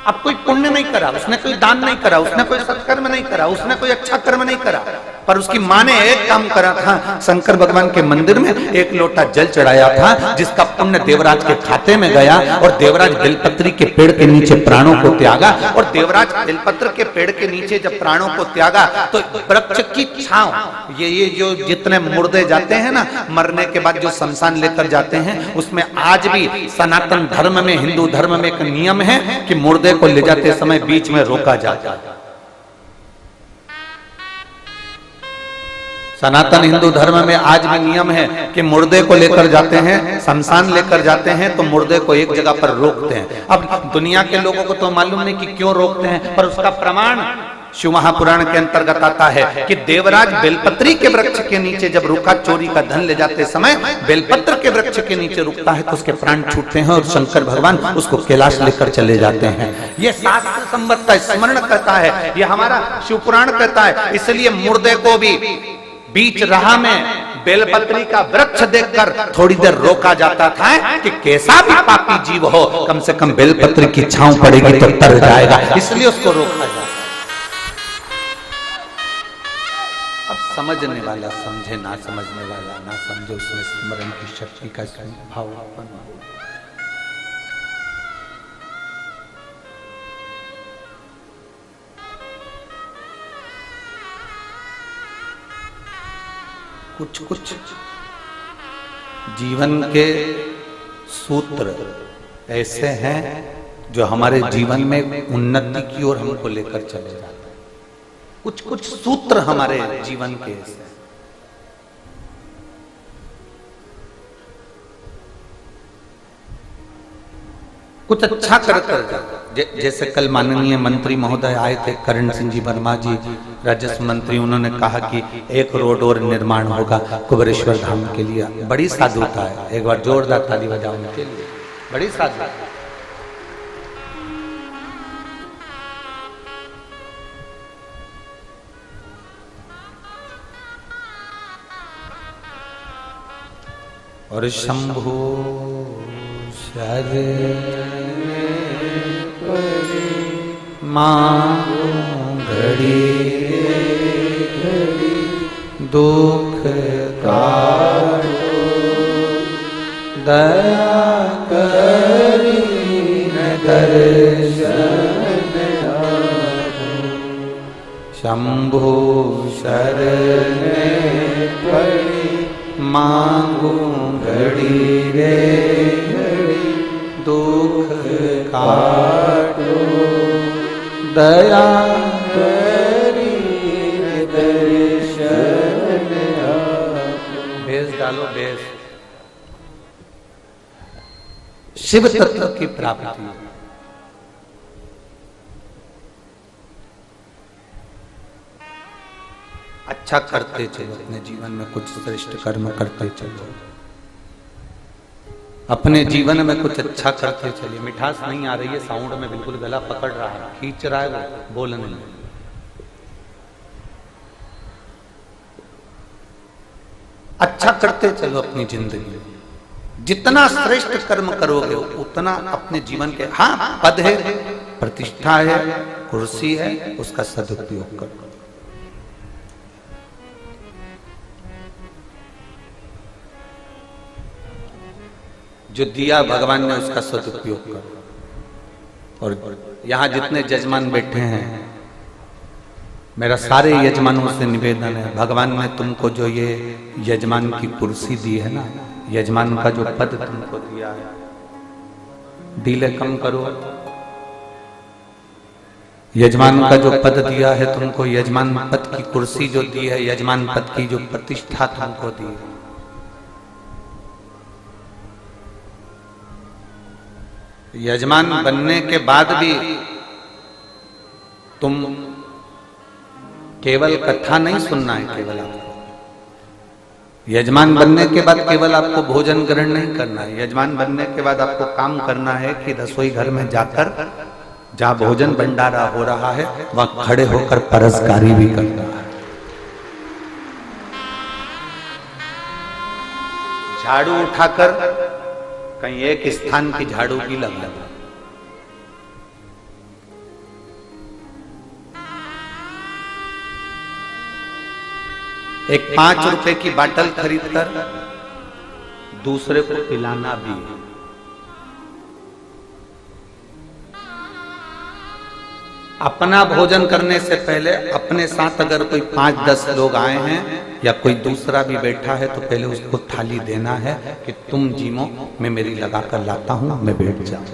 अब कोई पुण्य नहीं करा, उसने कोई दान नहीं करा, उसने कोई सत्कर्म नहीं करा, उसने कोई अच्छा कर्म नहीं करा, पर उसकी माँ ने एक काम करा था। शंकर भगवान के मंदिर में एक लोटा जल चढ़ाया था, जिसका पुण्य देवराज के खाते में गया और देवराज बेलपत्री के पेड़ के नीचे प्राणों को त्यागा। और देवराज बेलपत्र के पेड़ के नीचे जब प्राणों को त्यागा तो वृक्ष की छांव, ये जो जितने मुर्दे जाते हैं ना, मरने के बाद जो शमशान लेकर जाते हैं, उसमें आज भी सनातन धर्म में, हिंदू धर्म में एक नियम है कि मुर्दे को ले जाते समय बीच में रोका जाता है। सनातन हिंदू धर्म में आज भी नियम है कि मुर्दे को लेकर जाते हैं, शमशान लेकर जाते हैं, तो मुर्दे को एक जगह पर रोकते हैं। अब दुनिया के लोगों को तो मालूम नहीं कि क्यों रोकते हैं, पर उसका प्रमाण शिव महापुराण के अंतर्गत आता है कि देवराज बेलपत्री के वृक्ष के नीचे जब रुका, चोरी का धन ले जाते समय बेलपत्र के वृक्ष के नीचे रुकता है तो उसके प्राण छूटते हैं और शंकर भगवान उसको कैलाश लेकर चले जाते हैं। ये शास्त्र संबद्ध का स्मरण करता है, ये हमारा शिव पुराण कहता है। इसलिए मुर्दे को भी बीच राह में बेलपत्री का वृक्ष देखकर थोड़ी देर रोका जाता था कि कैसा भी पापी जीव हो, कम से कम बेलपत्री की छांव पड़ेगी तो तर जाएगा, इसलिए उसको रोका जाता। अब समझने वाला समझे, ना समझने वाला ना समझे, उसमें स्मरण की शक्ति का भाव उत्पन्न हो। कुछ जीवन के सूत्र ऐसे हैं जो हमारे जीवन में उन्नति की ओर हमको लेकर चले जाते हैं। कुछ सूत्र हमारे जीवन के ऐसे, कुछ अच्छा कर जैसे कल माननीय मंत्री महोदय आए थे, करण सिंह जी वर्मा जी, राजस्व मंत्री, उन्होंने कहा कि एक रोड और निर्माण होगा कुबेरेश्वर धाम के लिए। बड़ी साधुता है, एक बार जोरदार ताली बजाओ उनके लिए, बड़ी साधुता। और शंभो शरणे घड़ी दुख काटो, दया करीन दर्शन आपो। शंभो शरणे मांगू घड़ी रे घड़ी दुख काटो दया करी दर्शन आपको। भेष डालो भेष। शिव तत्व की प्राप्ति। अच्छा करते चलो, अपने जीवन में कुछ श्रेष्ठ कर्म करते चलो, अपने जीवन में कुछ अच्छा करते चलिए। मिठास नहीं आ रही है साउंड में, बिल्कुल गला पकड़ रहा है, खींच रहा है वो बोलने में। अच्छा करते चलो अपनी जिंदगी में। जितना श्रेष्ठ कर्म करोगे उतना अपने जीवन के, हाँ पद है, प्रतिष्ठा है, कुर्सी है, उसका सदुपयोग करो। जो दिया भगवान ने उसका सदुपयोग करो। और यहाँ जितने यजमान बैठे हैं, मेरा सारे यजमानों से निवेदन है, भगवान ने तुमको जो ये यजमान की कुर्सी दी है ना, यजमान का जो पद तुमको दिया है, डीले कम करो। यजमान का जो पद दिया है तुमको, यजमान पद की कुर्सी जो दी है, यजमान पद की जो प्रतिष्ठा तुमको दी है, यजमान बनने के बाद भी तुम केवल कथा नहीं सुनना है, केवल आपको यजमान बनने के बाद केवल आपको भोजन ग्रहण नहीं करना है। यजमान बनने के बाद आपको काम करना है कि रसोई घर में जाकर जहां भोजन भंडारा हो रहा है वहां खड़े होकर परसकारी भी करना है। झाड़ू उठाकर कहीं एक स्थान की झाड़ू भी लगा। एक 5 रुपए की बाटल खरीदकर दूसरे को पिलाना भी। अपना भोजन करने से पहले अपने साथ अगर कोई 5-10 लोग आए हैं या कोई दूसरा भी बैठा है तो पहले उसको थाली देना है कि तुम जीमो, मैं मेरी लगा कर लाता हूं, मैं बैठ जाऊं।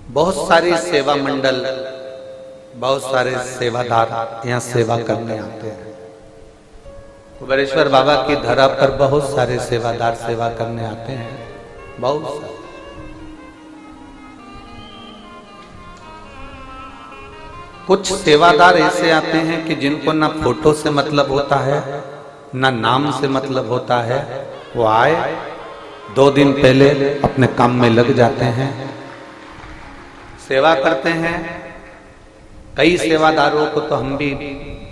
बहुत सारे सेवा मंडल, बहुत सारे सेवादार यहाँ सेवा करने आते हैं। कुबेरेश्वर बाबा की धरा पर बहुत सारे सेवादार सेवा करने आते हैं, बहुत सारे। कुछ सेवादार ऐसे आते हैं कि जिनको ना फोटो से मतलब होता है, ना नाम से मतलब होता है। वो आए 2 दिन पहले अपने काम में लग जाते हैं, सेवा करते हैं। कई सेवादारों को तो हम भी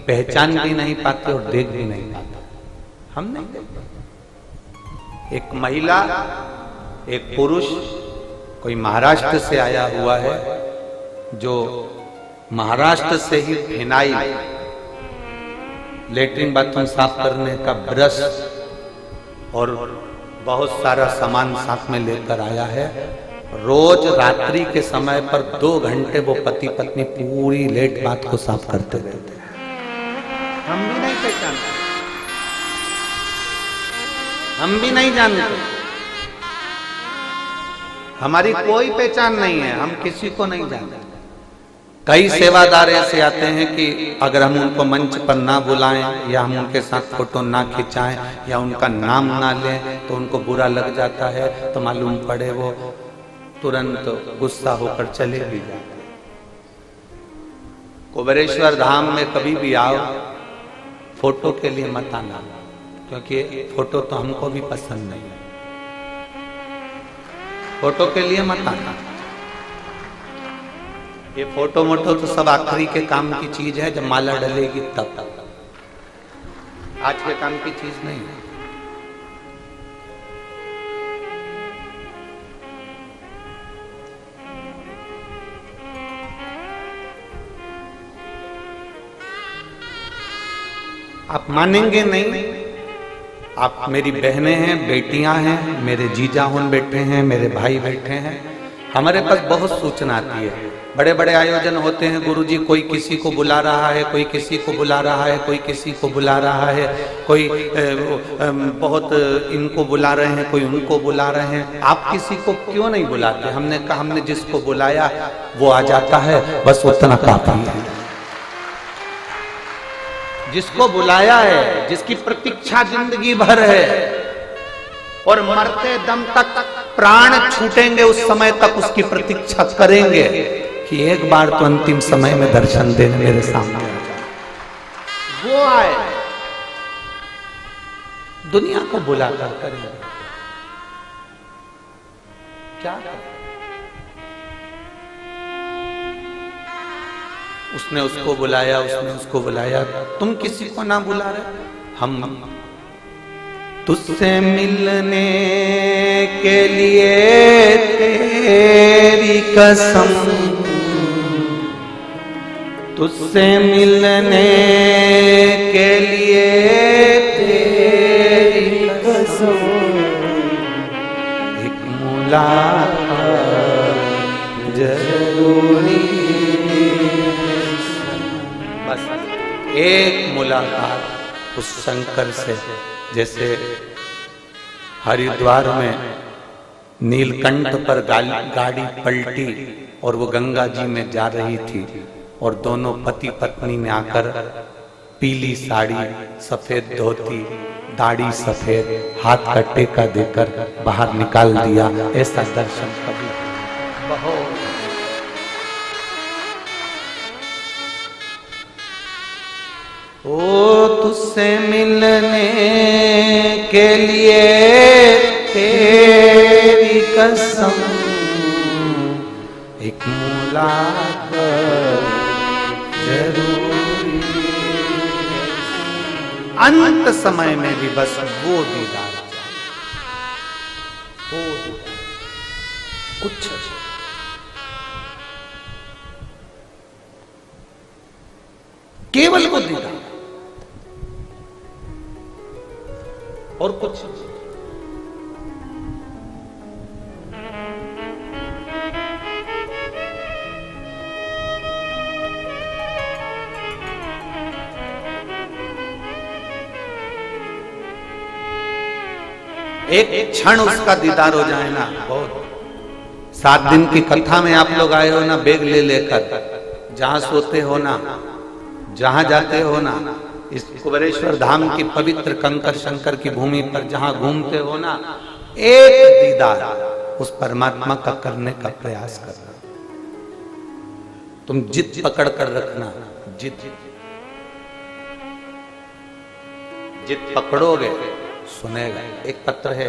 पहचान भी नहीं पाते और देख भी नहीं पाते। हम नहीं देखते। एक महिला, एक पुरुष, कोई महाराष्ट्र से आया हुआ है, जो महाराष्ट्र से ही फिनाइल, लेटरिन बाथरूम साफ करने का ब्रश और बहुत सारा सामान साथ में लेकर आया है। रोज रात्रि के समय पर 2 घंटे वो पति पत्नी पूरी लेट बात को साफ करते रहते हैं। हम भी नहीं पहचानते, हम भी नहीं जानते, हमारी कोई पहचान नहीं है, हम किसी को नहीं जानते। कई सेवादार ऐसे आते हैं कि अगर हम उनको मंच पर ना बुलाएं या हम उनके साथ फोटो ना खिंचाएं या उनका नाम ना लें तो उनको बुरा लग जाता है, तो मालूम पड़े वो तुरंत गुस्सा होकर चले भी जाते। कुबेरेश्वर धाम में कभी भी आओ, फोटो के लिए मत आना, क्योंकि फोटो तो हमको भी पसंद नहीं है। फोटो के लिए मत आना। ये फोटो मोटो तो सब आखिरी के काम की चीज है, जब माला डलेगी तब। आज के काम की चीज नहीं है। आप मानेंगे नहीं। आप मेरी बहनें हैं, बेटियां हैं, मेरे जीजा उन बैठे हैं, मेरे भाई बैठे हैं। हमारे पास बहुत सूचना आती है, बड़े बड़े आयोजन होते हैं गुरुजी, कोई किसी को बुला रहा है, कोई किसी को बुला रहा है, कोई किसी को बुला रहा है, कोई बहुत इनको बुला रहे हैं, कोई उनको बुला रहे हैं। आप किसी को क्यों नहीं बुलाते? हमने कहा हमने जिसको बुलाया वो आ जाता है, बस उतना काफी है। जिसको बुलाया है, जिसकी प्रतीक्षा जिंदगी भर है और मरते दम तक प्राण छूटेंगे उस समय तक उसकी प्रतीक्षा करेंगे कि एक बार तो अंतिम समय में दर्शन देने मेरे सामने आ जाए, वो आए। दुनिया को बुलाकर करेंगे क्या? उसने उसको बुलाया, उसने उसको बुलाया, तुम किसी को ना बुला रहे। हम तुझसे मिलने के लिए तेरी कसम, तुझसे मिलने के लिए तेरी कसम, एक मुलाकात जरूरी, बस एक मुलाकात उस शंकर से। जैसे हरिद्वार में नीलकंठ पर गाड़ी पलटी और वो गंगा जी में जा रही थी और दोनों पति पत्नी ने आकर पीली साड़ी, सफेद धोती, दाढ़ी सफेद, हाथ का टेका देकर बाहर निकाल दिया। ऐसा दर्शन कभी बहुत। ओ तुझसे मिलने के लिए तेरी कसम, एक मुलाकात जरूरी, अंत समय में भी बस वो दीदार चाहिए, वो दीदार, कुछ केवल वो दीदार और कुछ। एक क्षण उसका दीदार हो जाए ना, बहुत। 7 दिन की कथा में आप लोग आए हो ना, बैग ले लेकर, जहां सोते हो ना, जहां जाते हो ना, इस कुबेरेश्वर धाम की पवित्र कंकर शंकर की भूमि पर जहां घूमते हो ना, एक दीदार उस परमात्मा का करने का प्रयास करना। तुम जिद पकड़ कर रखना, जिद जिद पकड़ोगे सुनेगा। एक पत्र है,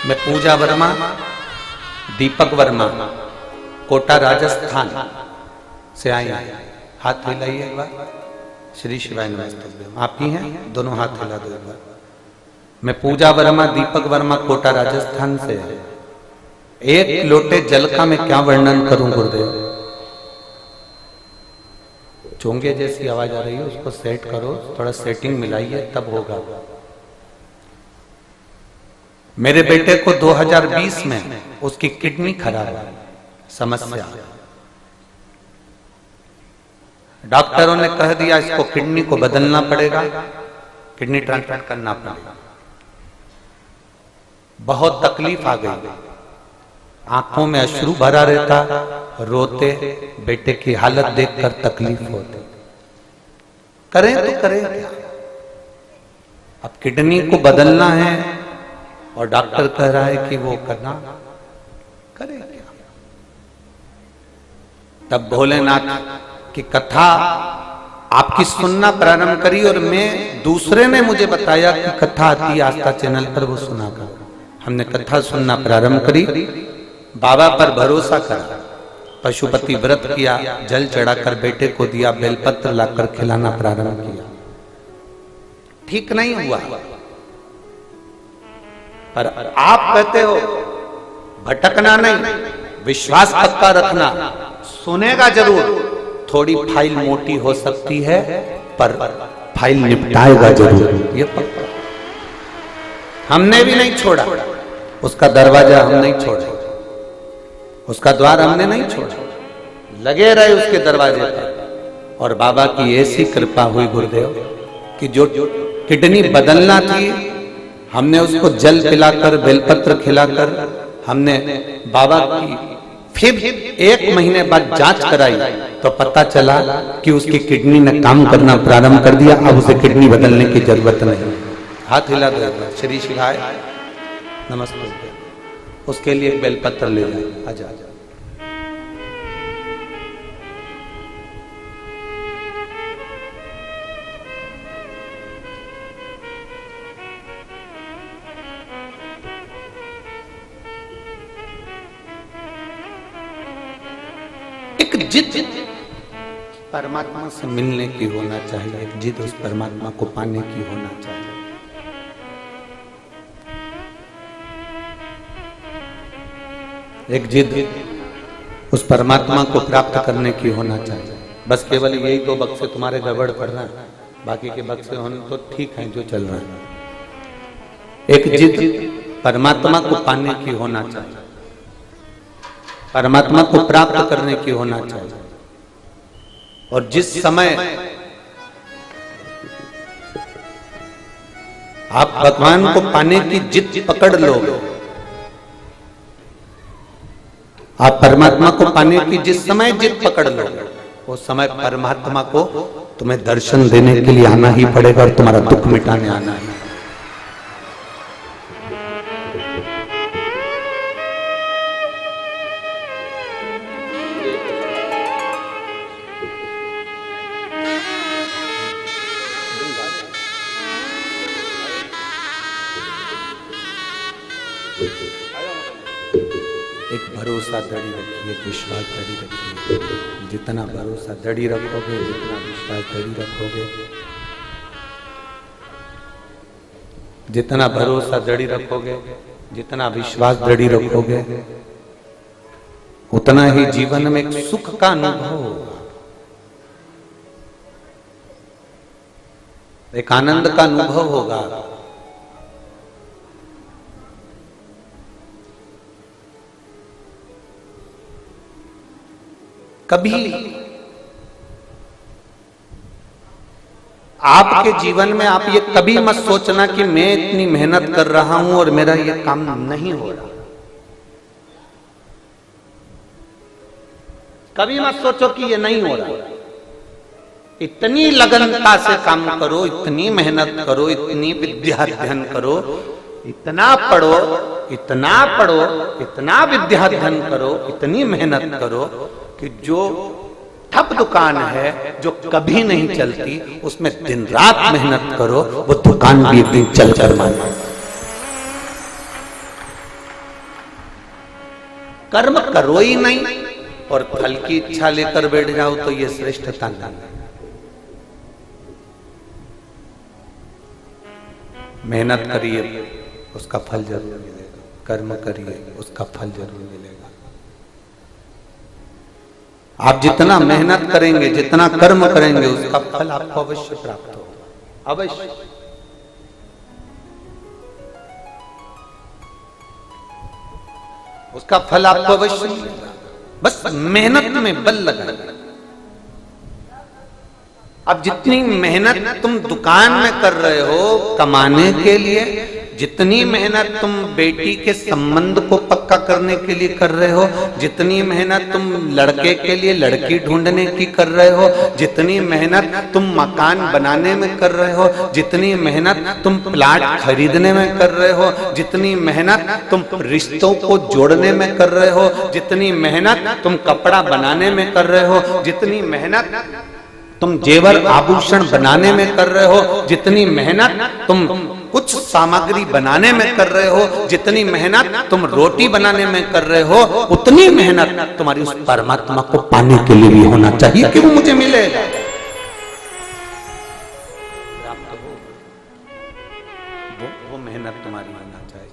मैं पूजा वर्मा, दीपक वर्मा, कोटा राजस्थान से आई। हाथ हिलाइए एक बार। श्री शिवाय नमस्ते। आप ही हैं? दोनों हाथ हिला दो एक बार। मैं पूजा वर्मा, दीपक वर्मा, कोटा राजस्थान से। एक लोटे जल का मैं क्या वर्णन करूं गुरुदेव? चोंगे जैसी आवाज आ रही है, उसको सेट करो, थोड़ा सेटिंग मिलाइए, तब होगा। मेरे बेटे को 2020 में उसकी किडनी खराब है, समस्या। डॉक्टरों ने कह दिया इसको किडनी को बदलना पड़ेगा, किडनी ट्रांसप्लांट करना पड़ेगा। बहुत तकलीफ आ गई, आंखों में अश्रु भरा रहता, रोते, बेटे की हालत देखकर तकलीफ होती। करें तो करें क्या? अब किडनी को बदलना है और डॉक्टर कह रहा है कि वो करना, करें क्या? तब भोलेनाथ की कथा आपकी सुनना प्रारंभ करी और मैं, दूसरे ने मुझे बताया कि कथा आती है आस्था चैनल पर, वो सुना कर हमने कथा सुनना प्रारंभ करी। बाबा पर भरोसा करा, पशुपति व्रत किया, जल चढ़ाकर बेटे को दिया, बेलपत्र लाकर खिलाना प्रारंभ किया। ठीक नहीं हुआ, पर आप कहते हो भटकना नहीं, विश्वास पक्का रखना, सुनेगा जरूर। थोड़ी फाइल मोटी हो सकती है पर फाइल निपटाएगा जरूर, ये पक्का। हमने भी नहीं छोड़ा, उसका दरवाजा हम नहीं छोड़ा, उसका द्वार हमने नहीं छोड़ा, लगे रहे उसके दरवाजे पर। और बाबा की ऐसी कृपा हुई गुरुदेव कि जो किडनी बदलना थी, हमने उसको जल पिलाकर, बेलपत्र खिलाकर, हमने बाबा की फिर 1 महीने बाद जांच कराई तो पता चला कि उसकी किडनी ने काम करना प्रारंभ कर दिया। अब उसे किडनी बदलने की जरूरत नहीं। हाथ हिला दो, श्री शिवाय नमस्ते। उसके लिए एक बेलपत्र ले जाए, आजा आजा। एक जिद परमात्मा से मिलने की होना चाहिए, एक जिद उस परमात्मा को पाने की होना चाहिए। एक जिद उस परमात्मा को प्राप्त करने की होना चाहिए। बस केवल यही 2 बक्से तुम्हारे गड़बड़ पड़ रहे हैं, बाकी के बक्से होने तो ठीक है जो चल रहा है। एक जिद परमात्मा को पाने की होना चाहिए, परमात्मा को प्राप्त करने की होना चाहिए। और जिस समय आप भगवान को पाने की जिद पकड़ लोगे, आप परमात्मा को पाने की जिस समय जिद पकड़ लोगे, उस समय परमात्मा को तुम्हें दर्शन देने के लिए आना ही पड़ेगा और तुम्हारा दुख मिटाने आना है। एक भरोसा दृढ़ रखिए, एक विश्वास दृढ़ रखिए। जितना भरोसा दृढ़ रखोगे, जितना विश्वास दृढ़ रखोगे, जितना भरोसा दृढ़ रखोगे, जितना विश्वास दृढ़ रखोगे, उतना ही जीवन में एक सुख का अनुभव होगा, एक आनंद का अनुभव होगा। कभी आपके जीवन में आप ये कभी मत सोचना कि मैं इतनी मेहनत कर रहा हूं और मेरा ये काम नहीं हो रहा। कभी मत सोचो कि ये नहीं हो रहा। इतनी लगनता से काम करो, इतनी मेहनत करो, इतनी विद्या अध्ययन करो, इतना पढ़ो, इतना पढ़ो, इतना विद्या अध्ययन करो, इतनी मेहनत करो कि जो ठप दुकान है जो कभी नहीं चलती, उसमें दिन रात मेहनत करो, वो दुकान भी एक दिन चल कर माने। कर्म करो ही नहीं और फल की इच्छा लेकर बैठ जाओ तो ये श्रेष्ठता नहीं। मेहनत करिए, उसका फल जरूर मिलेगा। कर्म करिए, उसका फल जरूर मिलेगा। आप जितना मेहनत करेंगे, जितना कर्म करेंगे, उसका फल आपको अवश्य प्राप्त होगा, अवश्य। उसका फल आपको अवश्य मिलेगा। बस मेहनत में बल लगाना। अब जितनी मेहनत तुम दुकान में कर रहे हो कमाने के लिए, जितनी मेहनत तुम बेटी के संबंध को पक्का करने के लिए कर रहे हो, जितनी मेहनत तुम लड़के के लिए लड़की ढूंढने की कर रहे हो, जितनी मेहनत तुम मकान बनाने में कर रहे हो, जितनी मेहनत तुम प्लाट खरीदने में कर रहे हो, जितनी मेहनत तुम रिश्तों को जोड़ने में कर रहे हो, जितनी मेहनत तुम कपड़ा बनाने में कर रहे हो, जितनी मेहनत तुम जेवर आभूषण बनाने में कर रहे हो, जितनी मेहनत तुम कुछ सामग्री बनाने में कर रहे हो, जितनी मेहनत तुम रोटी बनाने में कर रहे हो, उतनी मेहनत तुम्हारी उस परमात्मा को पाने के लिए भी होना चाहिए कि वो मुझे मिलेगा। वो मेहनत तुम्हारी होना चाहिए।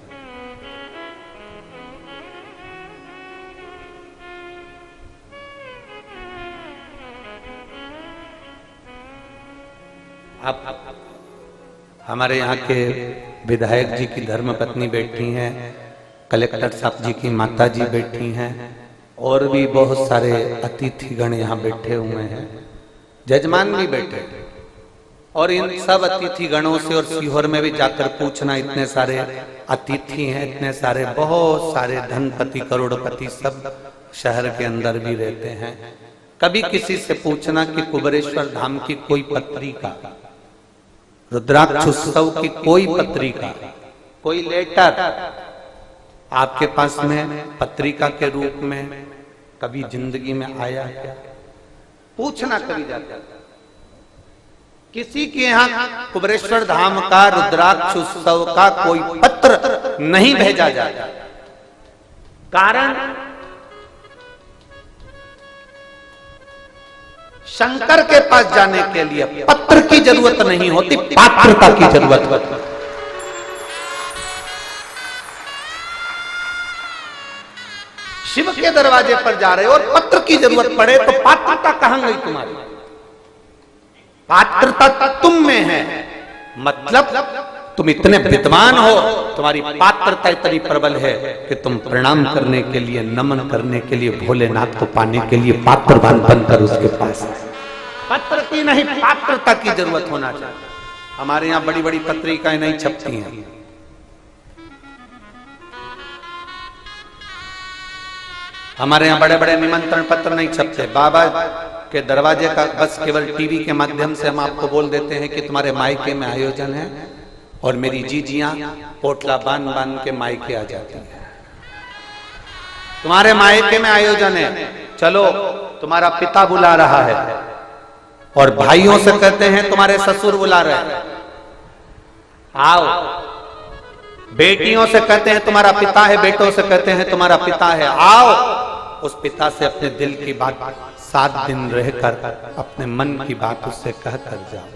आप हमारे यहाँ के विधायक जी की धर्मपत्नी बैठी हैं, कलेक्टर साहब जी की माता जी बैठी हैं, और भी बहुत सारे अतिथिगण यहाँ बैठे हुए हैं, जजमान भी बैठे। और इन सब अतिथि गणों से और सीहोर में भी जाकर पूछना, इतने सारे अतिथि हैं, इतने सारे बहुत सारे धनपति करोड़पति सब शहर के अंदर भी रहते हैं। कभी किसी से पूछना कि कुबेरेश्वर धाम की कोई पत्रिका, रुद्राक्ष उत्सव की कोई पत्रिका, कोई लेटर आपके पास में पत्रिका के रूप में कभी जिंदगी में आया क्या? पूछना कभी जाकर। किसी के यहाँ कुबेरेश्वर धाम का रुद्राक्ष उत्सव का कोई पत्र नहीं भेजा जाता। कारण शंकर के पास जाने के लिए पत्र की जरूरत नहीं होती, पात्रता की जरूरत होती। शिव के दरवाजे पर जा रहे हो और पत्र की जरूरत पड़े तो पात्रता कहां गई तुम्हारी? पात्रता तुम में है, मतलब तुम इतने विद्वान हो, तुम्हारी पात्रता इतनी प्रबल है कि तुम प्रणाम करने के लिए, नमन करने के लिए, भोलेनाथ को पाने के लिए पात्रवान बनकर उसके पास। पत्र की नहीं, पात्रता की जरूरत होना चाहिए। हमारे यहाँ बड़ी बड़ी पत्रिकाएं नहीं छपती हैं। हमारे यहाँ बड़े बड़े निमंत्रण पत्र नहीं छपते। बाबा के दरवाजे का बस केवल टीवी के माध्यम से हम आपको बोल देते हैं कि तुम्हारे मायके में आयोजन है, और मेरी जीजियां पोटला बांध बांध के मायके आ जाती हैं। तुम्हारे मायके में आयोजन है, चलो तुम्हारा पिता बुला रहा है, और भाइयों से कहते हैं तुम्हारे ससुर बुला रहे हैं, आओ। बेटियों से कहते हैं तुम्हारा पिता है, बेटों से कहते हैं तुम्हारा पिता है, आओ। उस पिता से अपने दिल की बात 7 दिन रहकर अपने मन की बात उससे कह कर जाओ।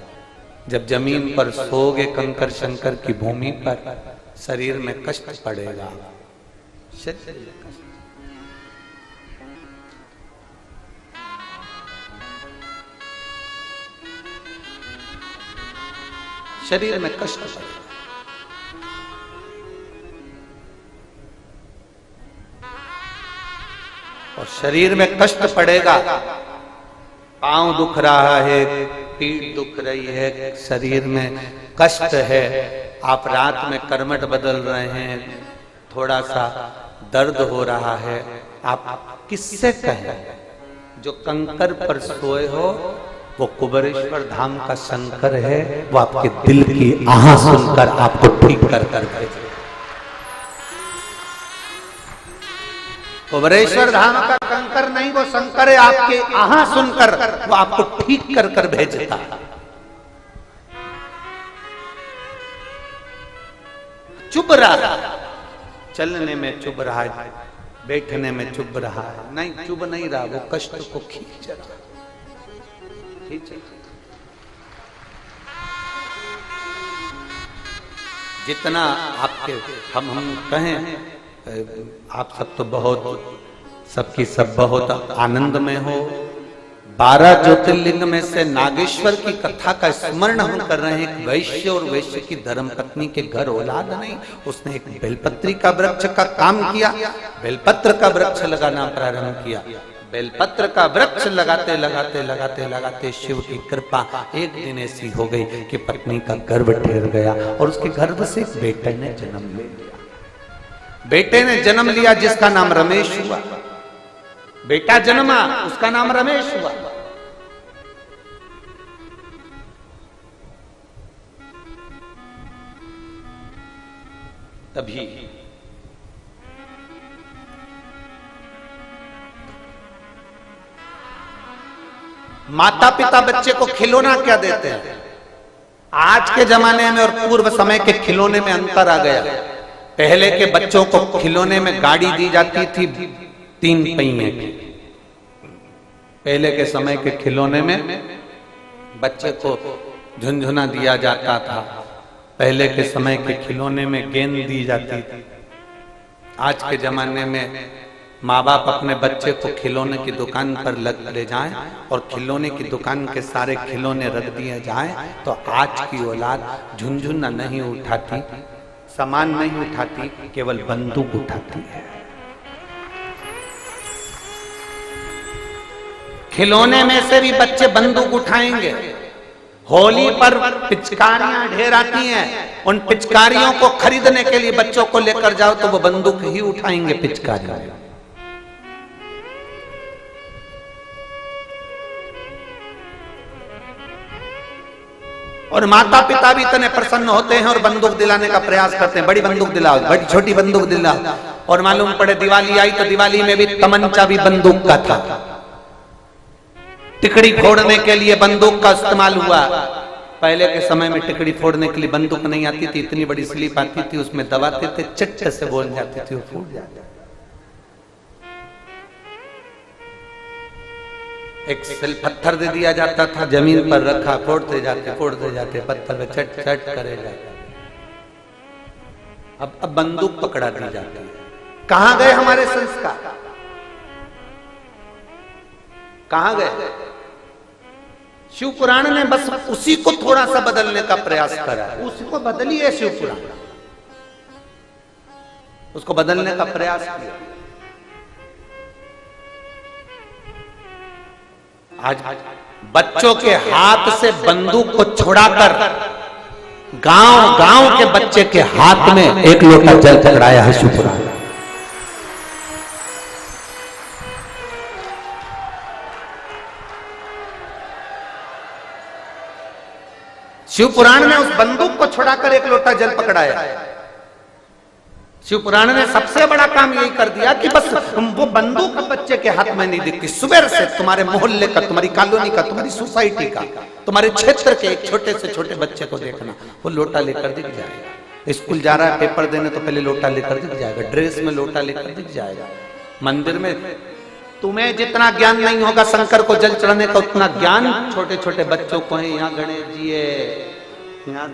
जब जमीन पर सोओगे कंकर शंकर की भूमि पर, शरीर में कष्ट पड़ेगा। शरीर में कष्ट पड़ेगा। और शरीर में कष्ट पड़ेगा, पांव दुख रहा है, पीठ दुख रही है, शरीर में कष्ट है, आप रात में करवट बदल रहे हैं, थोड़ा सा दर्द हो रहा है, आप किससे कहें? जो कंकर पर सोए हो वो कुबेरेश्वर धाम का शंकर है, वो आपके दिल की आह सुनकर आपको ठीक कर कर भेजे। कुबेरेश्वर धाम का कंकर नहीं, वो शंकर है, आपके आहा सुनकर वो आपको ठीक कर कर भेजता। चुप रहा, चलने में चुप रहा है, बैठने में चुप रहा है, नहीं चुप नहीं रहा, वो कष्ट को खींच रहा। जितना आपके हम कहें, आप सब तो बहुत, सबकी सब बहुत आनंद में हो। 12 ज्योतिर्लिंग में से नागेश्वर की कथा का स्मरण हम कर रहे हैं। एक वैश्य और वैश्य की धर्मपत्नी के घर औलाद नहीं, उसने एक बेलपत्री का वृक्ष का काम किया, बेलपत्र का वृक्ष लगाना प्रारंभ किया। बेलपत्र का वृक्ष लगाते लगाते लगाते लगाते शिव की कृपा एक दिन ऐसी हो गई कि पत्नी का गर्भ ठहर गया, और उसके गर्भ से बेटे ने जन्म ले लिया। बेटे ने जन्म लिया जिसका नाम रमेश हुआ। बेटा जन्मा, उसका नाम रमेश हुआ। तभी माता पिता बच्चे को खिलौना क्या देते हैं? आज के जमाने में और पूर्व समय के खिलौने में अंतर आ गया। पहले के बच्चों को खिलौने में गाड़ी दी जाती थी 3 पहिए की। पहले के समय के खिलौने में बच्चे को झुनझुना दिया जाता था। पहले के समय के खिलौने में गेंद दी जाती थी। आज के जमाने में माँ बाप अपने बच्चे को खिलौने की दुकान पर ले जाएं और खिलौने की दुकान के सारे खिलौने रख दिए जाएं, तो आज की औलाद झुनझुना नहीं उठाती, सामान नहीं उठाती, केवल बंदूक उठाती है। खिलौने में से भी बच्चे बंदूक उठाएंगे। होली पर पिचकारियां ढेर आती हैं, उन पिचकारियों को खरीदने के लिए बच्चों को लेकर जाओ तो वो बंदूक ही उठाएंगे पिचकारियां। और माता पिता भी इतने प्रसन्न होते हैं और बंदूक दिलाने का प्रयास करते हैं, बड़ी बंदूक दिलाओ, बड़ी छोटी बंदूक दिलाओ। और मालूम पड़े दिवाली आई तो दिवाली में भी तमंचा भी बंदूक का था। टिकड़ी फोड़ने के लिए बंदूक का इस्तेमाल हुआ। पहले के समय में टिकड़ी फोड़ने के लिए बंदूक नहीं आती थी, इतनी बड़ी स्लिप आती थी, उसमें दबाते थे, चट्टे से बोल जाती थी, वो फूट जाती। एक सिल पत्थर दे दिया जाता था, जमीन पर रखा, फोड़ते जाते पत्थर पे चट चट करे जाते। अब बंदूक पकड़ा दी जाती है। कहां गए हमारे संस्कार? कहां गए? शिव पुराण ने बस उसी को थोड़ा सा बदलने का प्रयास करा, उसको बदलिए। शिव पुराण उसको बदलने का प्रयास किया। आज बच्चों के हाथ से बंदूक को छुड़ाकर गांव के बच्चे के हाथ में एक लोटा जल पकड़ाया है शिव पुराण। शिव पुराण ने उस बंदूक को छुड़ाकर एक लोटा जल पकड़ाया। शिव पुराण ने सबसे बड़ा काम यही कर दिया कि बस वो बंदूक बच्चे के हाथ में नहीं दिखती। सुबह से तुम्हारे मोहल्ले का, तुम्हारी कॉलोनी का, तुम्हारी सोसाइटी का, तुम्हारे क्षेत्र के एक छोटे से छोटे बच्चे को देखना, वो लोटा लेकर दिख जाएगा। स्कूल जा रहा है पेपर देने तो पहले लोटा लेकर दिख जाएगा, ड्रेस में लोटा लेकर दिख जाएगा। मंदिर में तुम्हें जितना ज्ञान नहीं होगा शंकर को जल चढ़ाने का, उतना ज्ञान छोटे छोटे बच्चों को है। यहाँ गणेश जी है, यहाँ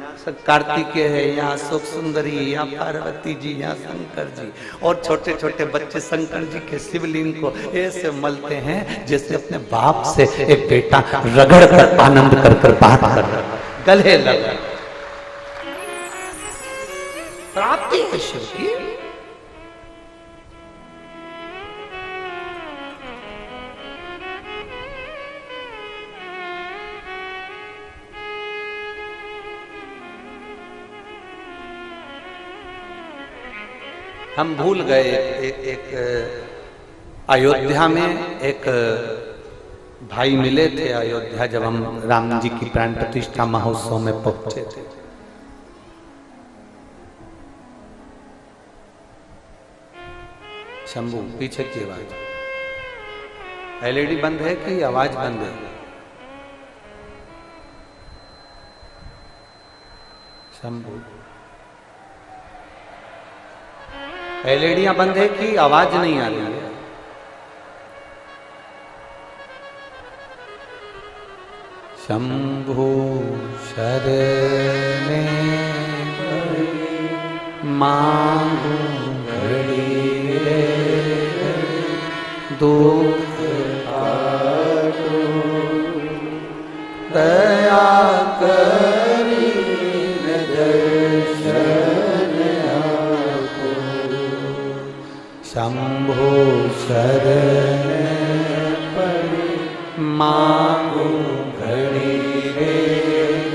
कार्तिकेय है, यहाँ सुख सुंदरी, यहाँ पार्वती जी, यहाँ शंकर जी। और छोटे छोटे बच्चे शंकर जी के शिवलिंग को ऐसे मलते हैं जैसे अपने बाप से एक बेटा रगड़ कर आनंद कर बात कर गले लगा। प्राप्ति है शिव की। हम भूल गए एक अयोध्या में एक भाई मिले थे अयोध्या, जब हम राम जी की प्राण प्रतिष्ठा महोत्सव में पहुंचे थे। शंभू पीछे की आवाज, एलईडी बंद है कि आवाज बंद है? शंभू एलईडियां बंद है कि आवाज नहीं आ रही है? शंभु शरणे मांगू घड़ी रे दुख काटो दया करी दर्शन आपो। शंभु शरण पड़ी मांगू घड़ी रे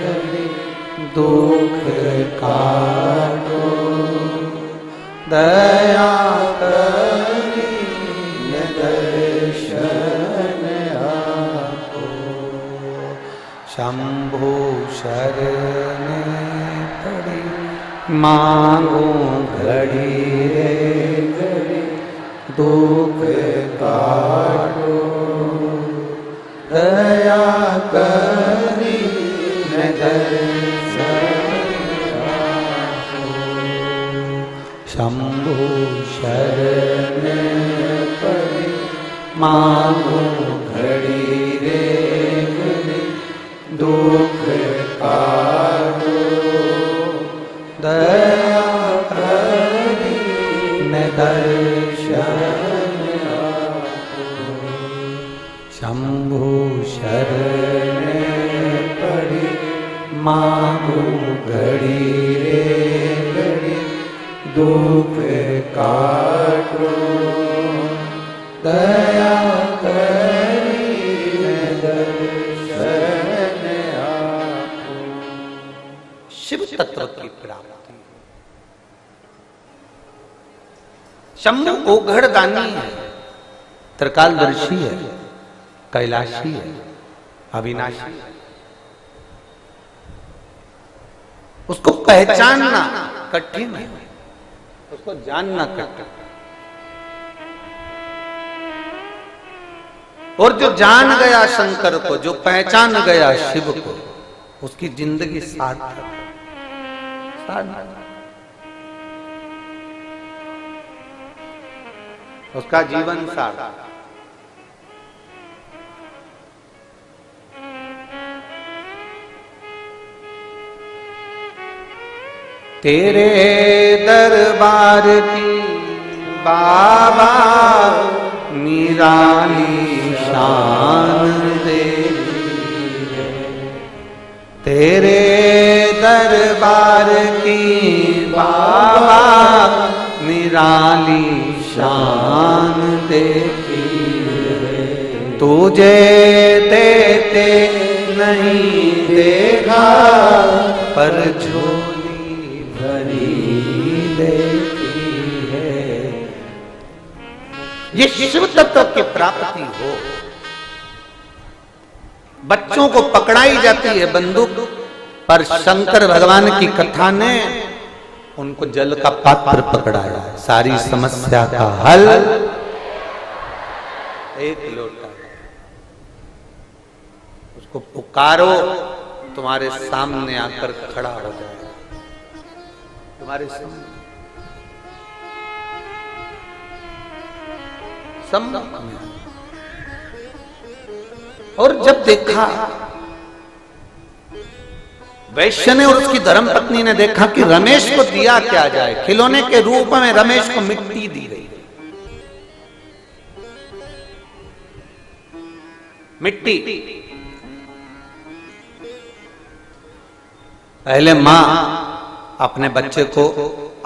घड़ी दुख काटो दया करी दर्शन आपो। शंभु शरण पड़ी मांगू घड़ी रे घड़ी दुख काटो दया करी दर्शन मांगो घड़ी रे घड़ी दुख काटो दया करी न दर्शन आपो शंभु शरण पड़ी मांगो घड़ी रे घड़ी दुख काटो दया करी दर्शन आपो। शिव तत्व की प्राप्ति। शंभु ओघड़दानी है, त्रिकालदर्शी है, कैलाशी है, अविनाशी है। उसको पहचानना कठिन है, उसको जानना कठिन। और जो जान गया शंकर को, जो पहचान गया शिव को, उसकी जिंदगी सार्थक है। उसका जीवन सार्थक। तेरे दरबार की बाबा निराली शान देखी है, तेरे दरबार की बाबा निराली शान देखी है। तुझे देते नहीं देखा पर झोली भरी देखी है। ये शिव तत्व की प्राप्ति हो। बच्चों को पकड़ाई जाती है बंदूक, पर शंकर भगवान की कथा ने उनको जल का पात्र पकड़ाया। सारी समस्या का हल एक लोटा। उसको पुकारो, तुम्हारे सामने आकर खड़ा हो जाए। तुम्हारे सामने और जब देखा वैश्य ने और उसकी धर्मपत्नी ने देखा कि रमेश को दिया क्या जाए, खिलौने के रूप में रमेश को मिट्टी दी गई। मिट्टी। पहले मां अपने बच्चे को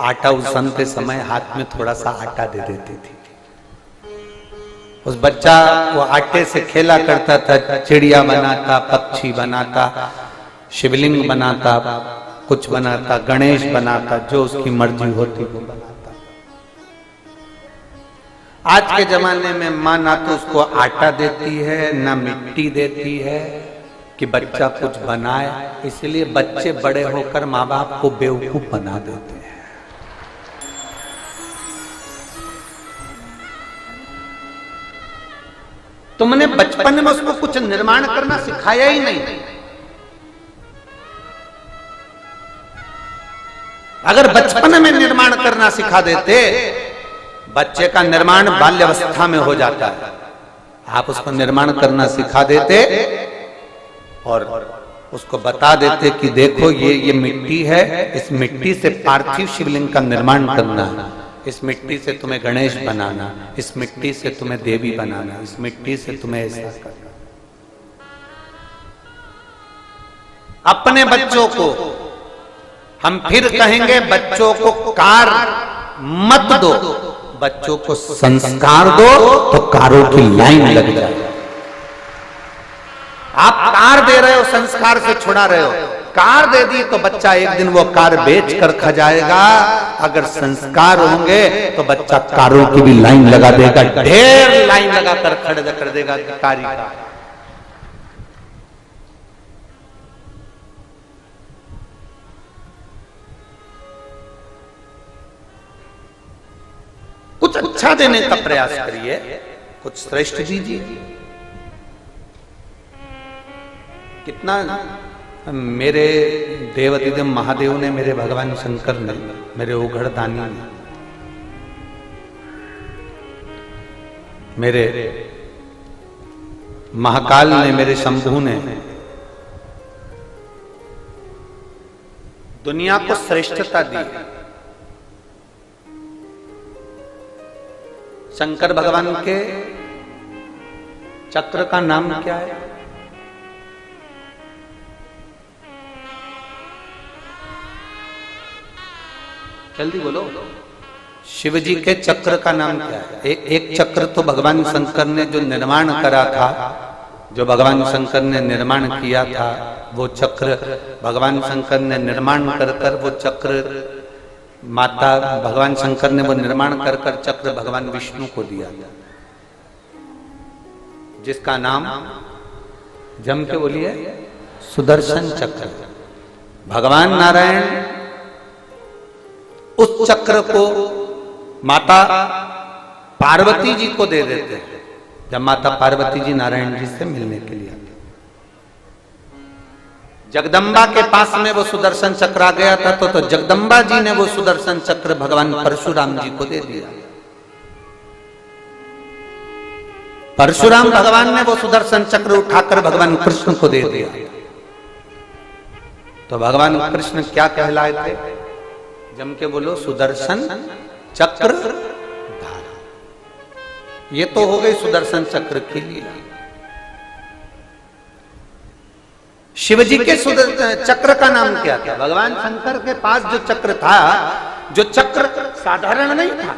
आटा उसनते समय हाथ में थोड़ा सा आटा दे देती थी। उस बच्चा वो आटे से खेला करता था, चिड़िया बनाता, पक्षी बनाता, शिवलिंग बनाता, कुछ बनाता, गणेश बनाता, जो उसकी मर्जी होती वो बनाता। आज के जमाने में मां ना तो उसको आटा देती है ना मिट्टी देती है कि बच्चा कुछ बनाए, इसलिए बच्चे बड़े होकर माँ बाप को बेवकूफ बना देते हैं। तुमने बचपन में उसको कुछ निर्माण करना सिखाया ही नहीं। अगर बचपन में निर्माण करना सिखा देते, बच्चे का निर्माण बाल्यावस्था में हो जाता है। आप उसको निर्माण करना सिखा देते और उसको बता देते कि देखो ये मिट्टी है, इस मिट्टी से पार्थिव शिवलिंग का निर्माण करना है, इस मिट्टी से तुम्हें गणेश बनाना, इस मिट्टी से तुम्हें देवी बनाना, इस मिट्टी से तुम्हें ऐसा करना। अपने बच्चों को हम फिर कहेंगे, बच्चों को कार मत दो, बच्चों को संस्कार दो तो कारों की लाइन लग जाए। आप कार दे रहे हो, संस्कार से छुड़ा रहे हो। कार दे दी तो बच्चा एक दिन वो कार बेच कर खा जाएगा। अगर संस्कार होंगे तो बच्चा कारों की भी लाइन लगा देगा, ढेर लाइन लगा कर खड़े कर देगा कारी का। कुछ अच्छा देने का प्रयास करिए, कुछ श्रेष्ठ दीजिए। कितना मेरे देवाधिदेव महादेव ने, मेरे भगवान शंकर ने, मेरे ओघड़दानी ने, मेरे महाकाल ने, मेरे शंभू ने दुनिया को श्रेष्ठता दी। शंकर भगवान के चक्र का नाम क्या है? जल्दी बोलो। शिव जी के चक्र का नाम क्या है? एक चक्र तो भगवान शंकर ने जो निर्माण करा था, जो भगवान शंकर ने निर्माण किया था, वो चक्र भगवान शंकर ने निर्माण कर वो चक्र माता भगवान शंकर ने वो निर्माण कर चक्र भगवान विष्णु को दिया था, जिसका नाम जम के बोलिए सुदर्शन चक्र। भगवान नारायण उस चक्र को माता पार्वती जी को दे देते हैं जब माता पार्वती जी नारायण जी से मिलने के लिए आती। जगदम्बा के पास में वो सुदर्शन चक्र आ गया था तो जगदम्बा जी ने वो सुदर्शन चक्र भगवान परशुराम जी को दे दिया। परशुराम भगवान ने वो सुदर्शन चक्र उठाकर भगवान कृष्ण को दे दिया। तो भगवान कृष्ण क्या कहलाए थे? जम के बोलो सुदर्शन चक्र धारा। ये तो हो गई सुदर्शन चक्र की लीला। शिवजी के चक्र का नाम क्या था? भगवान शंकर के पास जो चक्र था, जो चक्र साधारण नहीं था,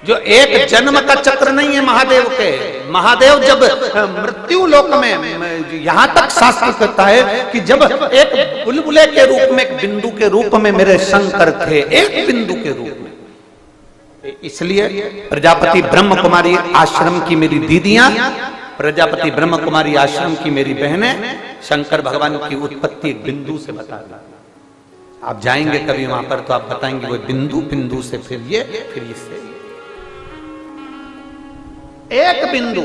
जो एक जन्म का चक्र नहीं है महादेव के। महादेव जब मृत्यु लोक में, यहां तक शास्त्र कहता है कि जब एक बुलबुले के रूप में, एक बिंदु के रूप में मेरे शंकर थे, एक बिंदु के रूप में। इसलिए प्रजापति ब्रह्म कुमारी आश्रम की मेरी दीदियां, प्रजापति ब्रह्म कुमारी आश्रम की मेरी बहनें शंकर भगवान की उत्पत्ति एक बिंदु से बता दी। आप जाएंगे कभी वहां पर तो आप बताएंगे वो बिंदु, बिंदु से फिर ये, फिर इससे एक बिंदु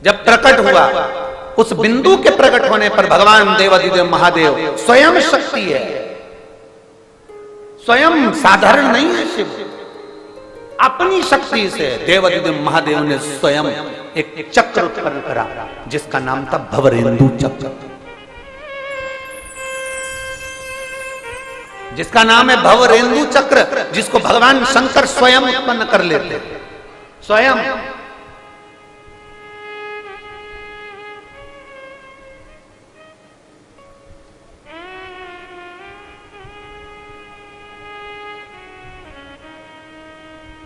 जब प्रकट हुआ, उस बिंदु के प्रकट होने पर भगवान देवाधिदेव महादेव स्वयं शक्ति है, स्वयं साधारण नहीं है। शिव अपनी शक्ति से देवाधिदेव महादेव ने स्वयं एक चक्र उत्पन्न करा जिसका नाम था भवरेंदु चक्र, जिसका नाम है भवरेंदु चक्र, जिसको भगवान शंकर स्वयं उत्पन्न कर लेते स्वयं।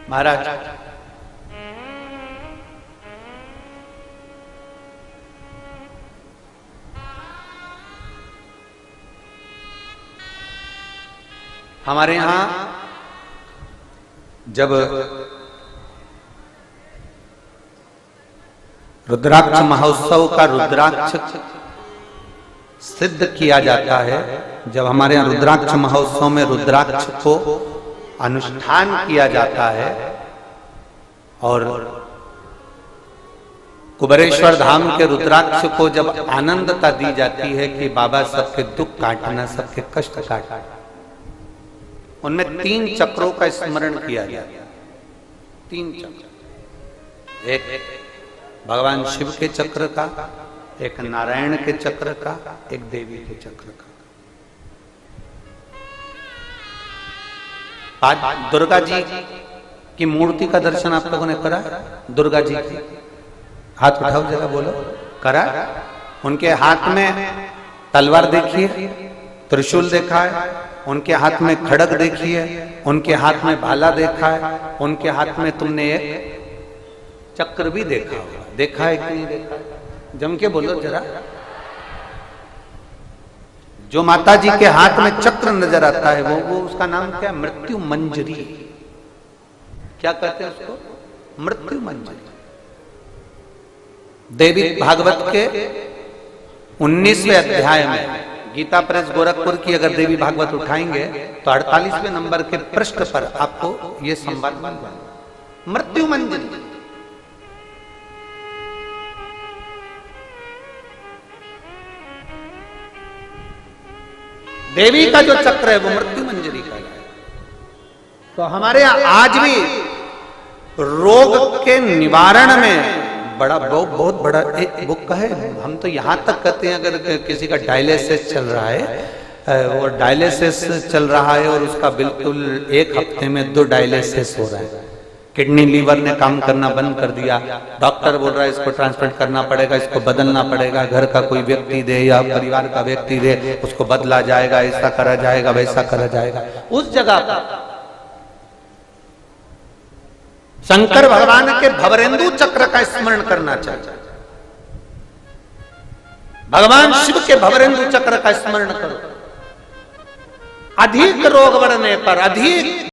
महाराज हमारे यहां जब रुद्राक्ष महोत्सव का रुद्राक्ष सिद्ध किया जाता है, जब हमारे यहाँ रुद्राक्ष महोत्सव में रुद्राक्ष को अनुष्ठान किया जाता है और कुबेरेश्वर धाम के रुद्राक्ष को जब आनंदता दी जाती है कि बाबा सबके दुख काटना, सबके कष्ट काटना, उनमें 3 चक्रों का स्मरण किया जाता है। 3 चक्र, एक भगवान शिव के चक्र का, एक नारायण के चक्र का, एक देवी के चक्र का। आज दुर्गा जी की मूर्ति का दर्शन आप लोगों ने करा? दुर्गा जी की हाथ उठाओ जरा, बोलो करा? उनके हाथ में तलवार देखिए, त्रिशूल देखा है, उनके हाथ में खड़ग देखिए, उनके हाथ में भाला देखा है, उनके हाथ में तुमने एक चक्र भी देखा होगा। देखा है कि नहीं देखा? जम के बोलो जरा। जो माता जी के हाथ में चक्र नजर आता है वो उसका नाम क्या है? मृत्यु मंजरी। क्या कहते हैं उसको? मृत्यु मंजरी। देवी भागवत के 19वें अध्याय में, गीता प्रेस गोरखपुर की अगर देवी भागवत उठाएंगे तो 48वें नंबर के पृष्ठ पर आपको ये संवाद मिल जाएगा। मृत्यु मंजरी। देवी का जो चक्र है वो मृत्यु मंजरी का है। तो हमारे यहाँ आज भी रोग के निवारण में बहुत बड़ा एक बुक का है। हम तो यहाँ तक कहते हैं अगर किसी का डायलिसिस चल रहा है, वो डायलिसिस चल रहा है और उसका बिल्कुल 1 हफ्ते में 2 डायलिसिस हो रहा है, किडनी लीवर ने काम करना बंद कर दिया, डॉक्टर बोल रहा है इसको ट्रांसप्लांट करना पड़ेगा, इसको बदलना पड़ेगा, घर का कोई व्यक्ति दे या परिवार का व्यक्ति दे, उसको बदला जाएगा, ऐसा करा जाएगा, वैसा करा जाएगा। उस जगह पर शंकर भगवान के भवरेंदु चक्र का स्मरण करना चाहिए। भगवान शिव के भवरेंदु चक्र का स्मरण करो। अधिक रोग बढ़ने पर, अधिक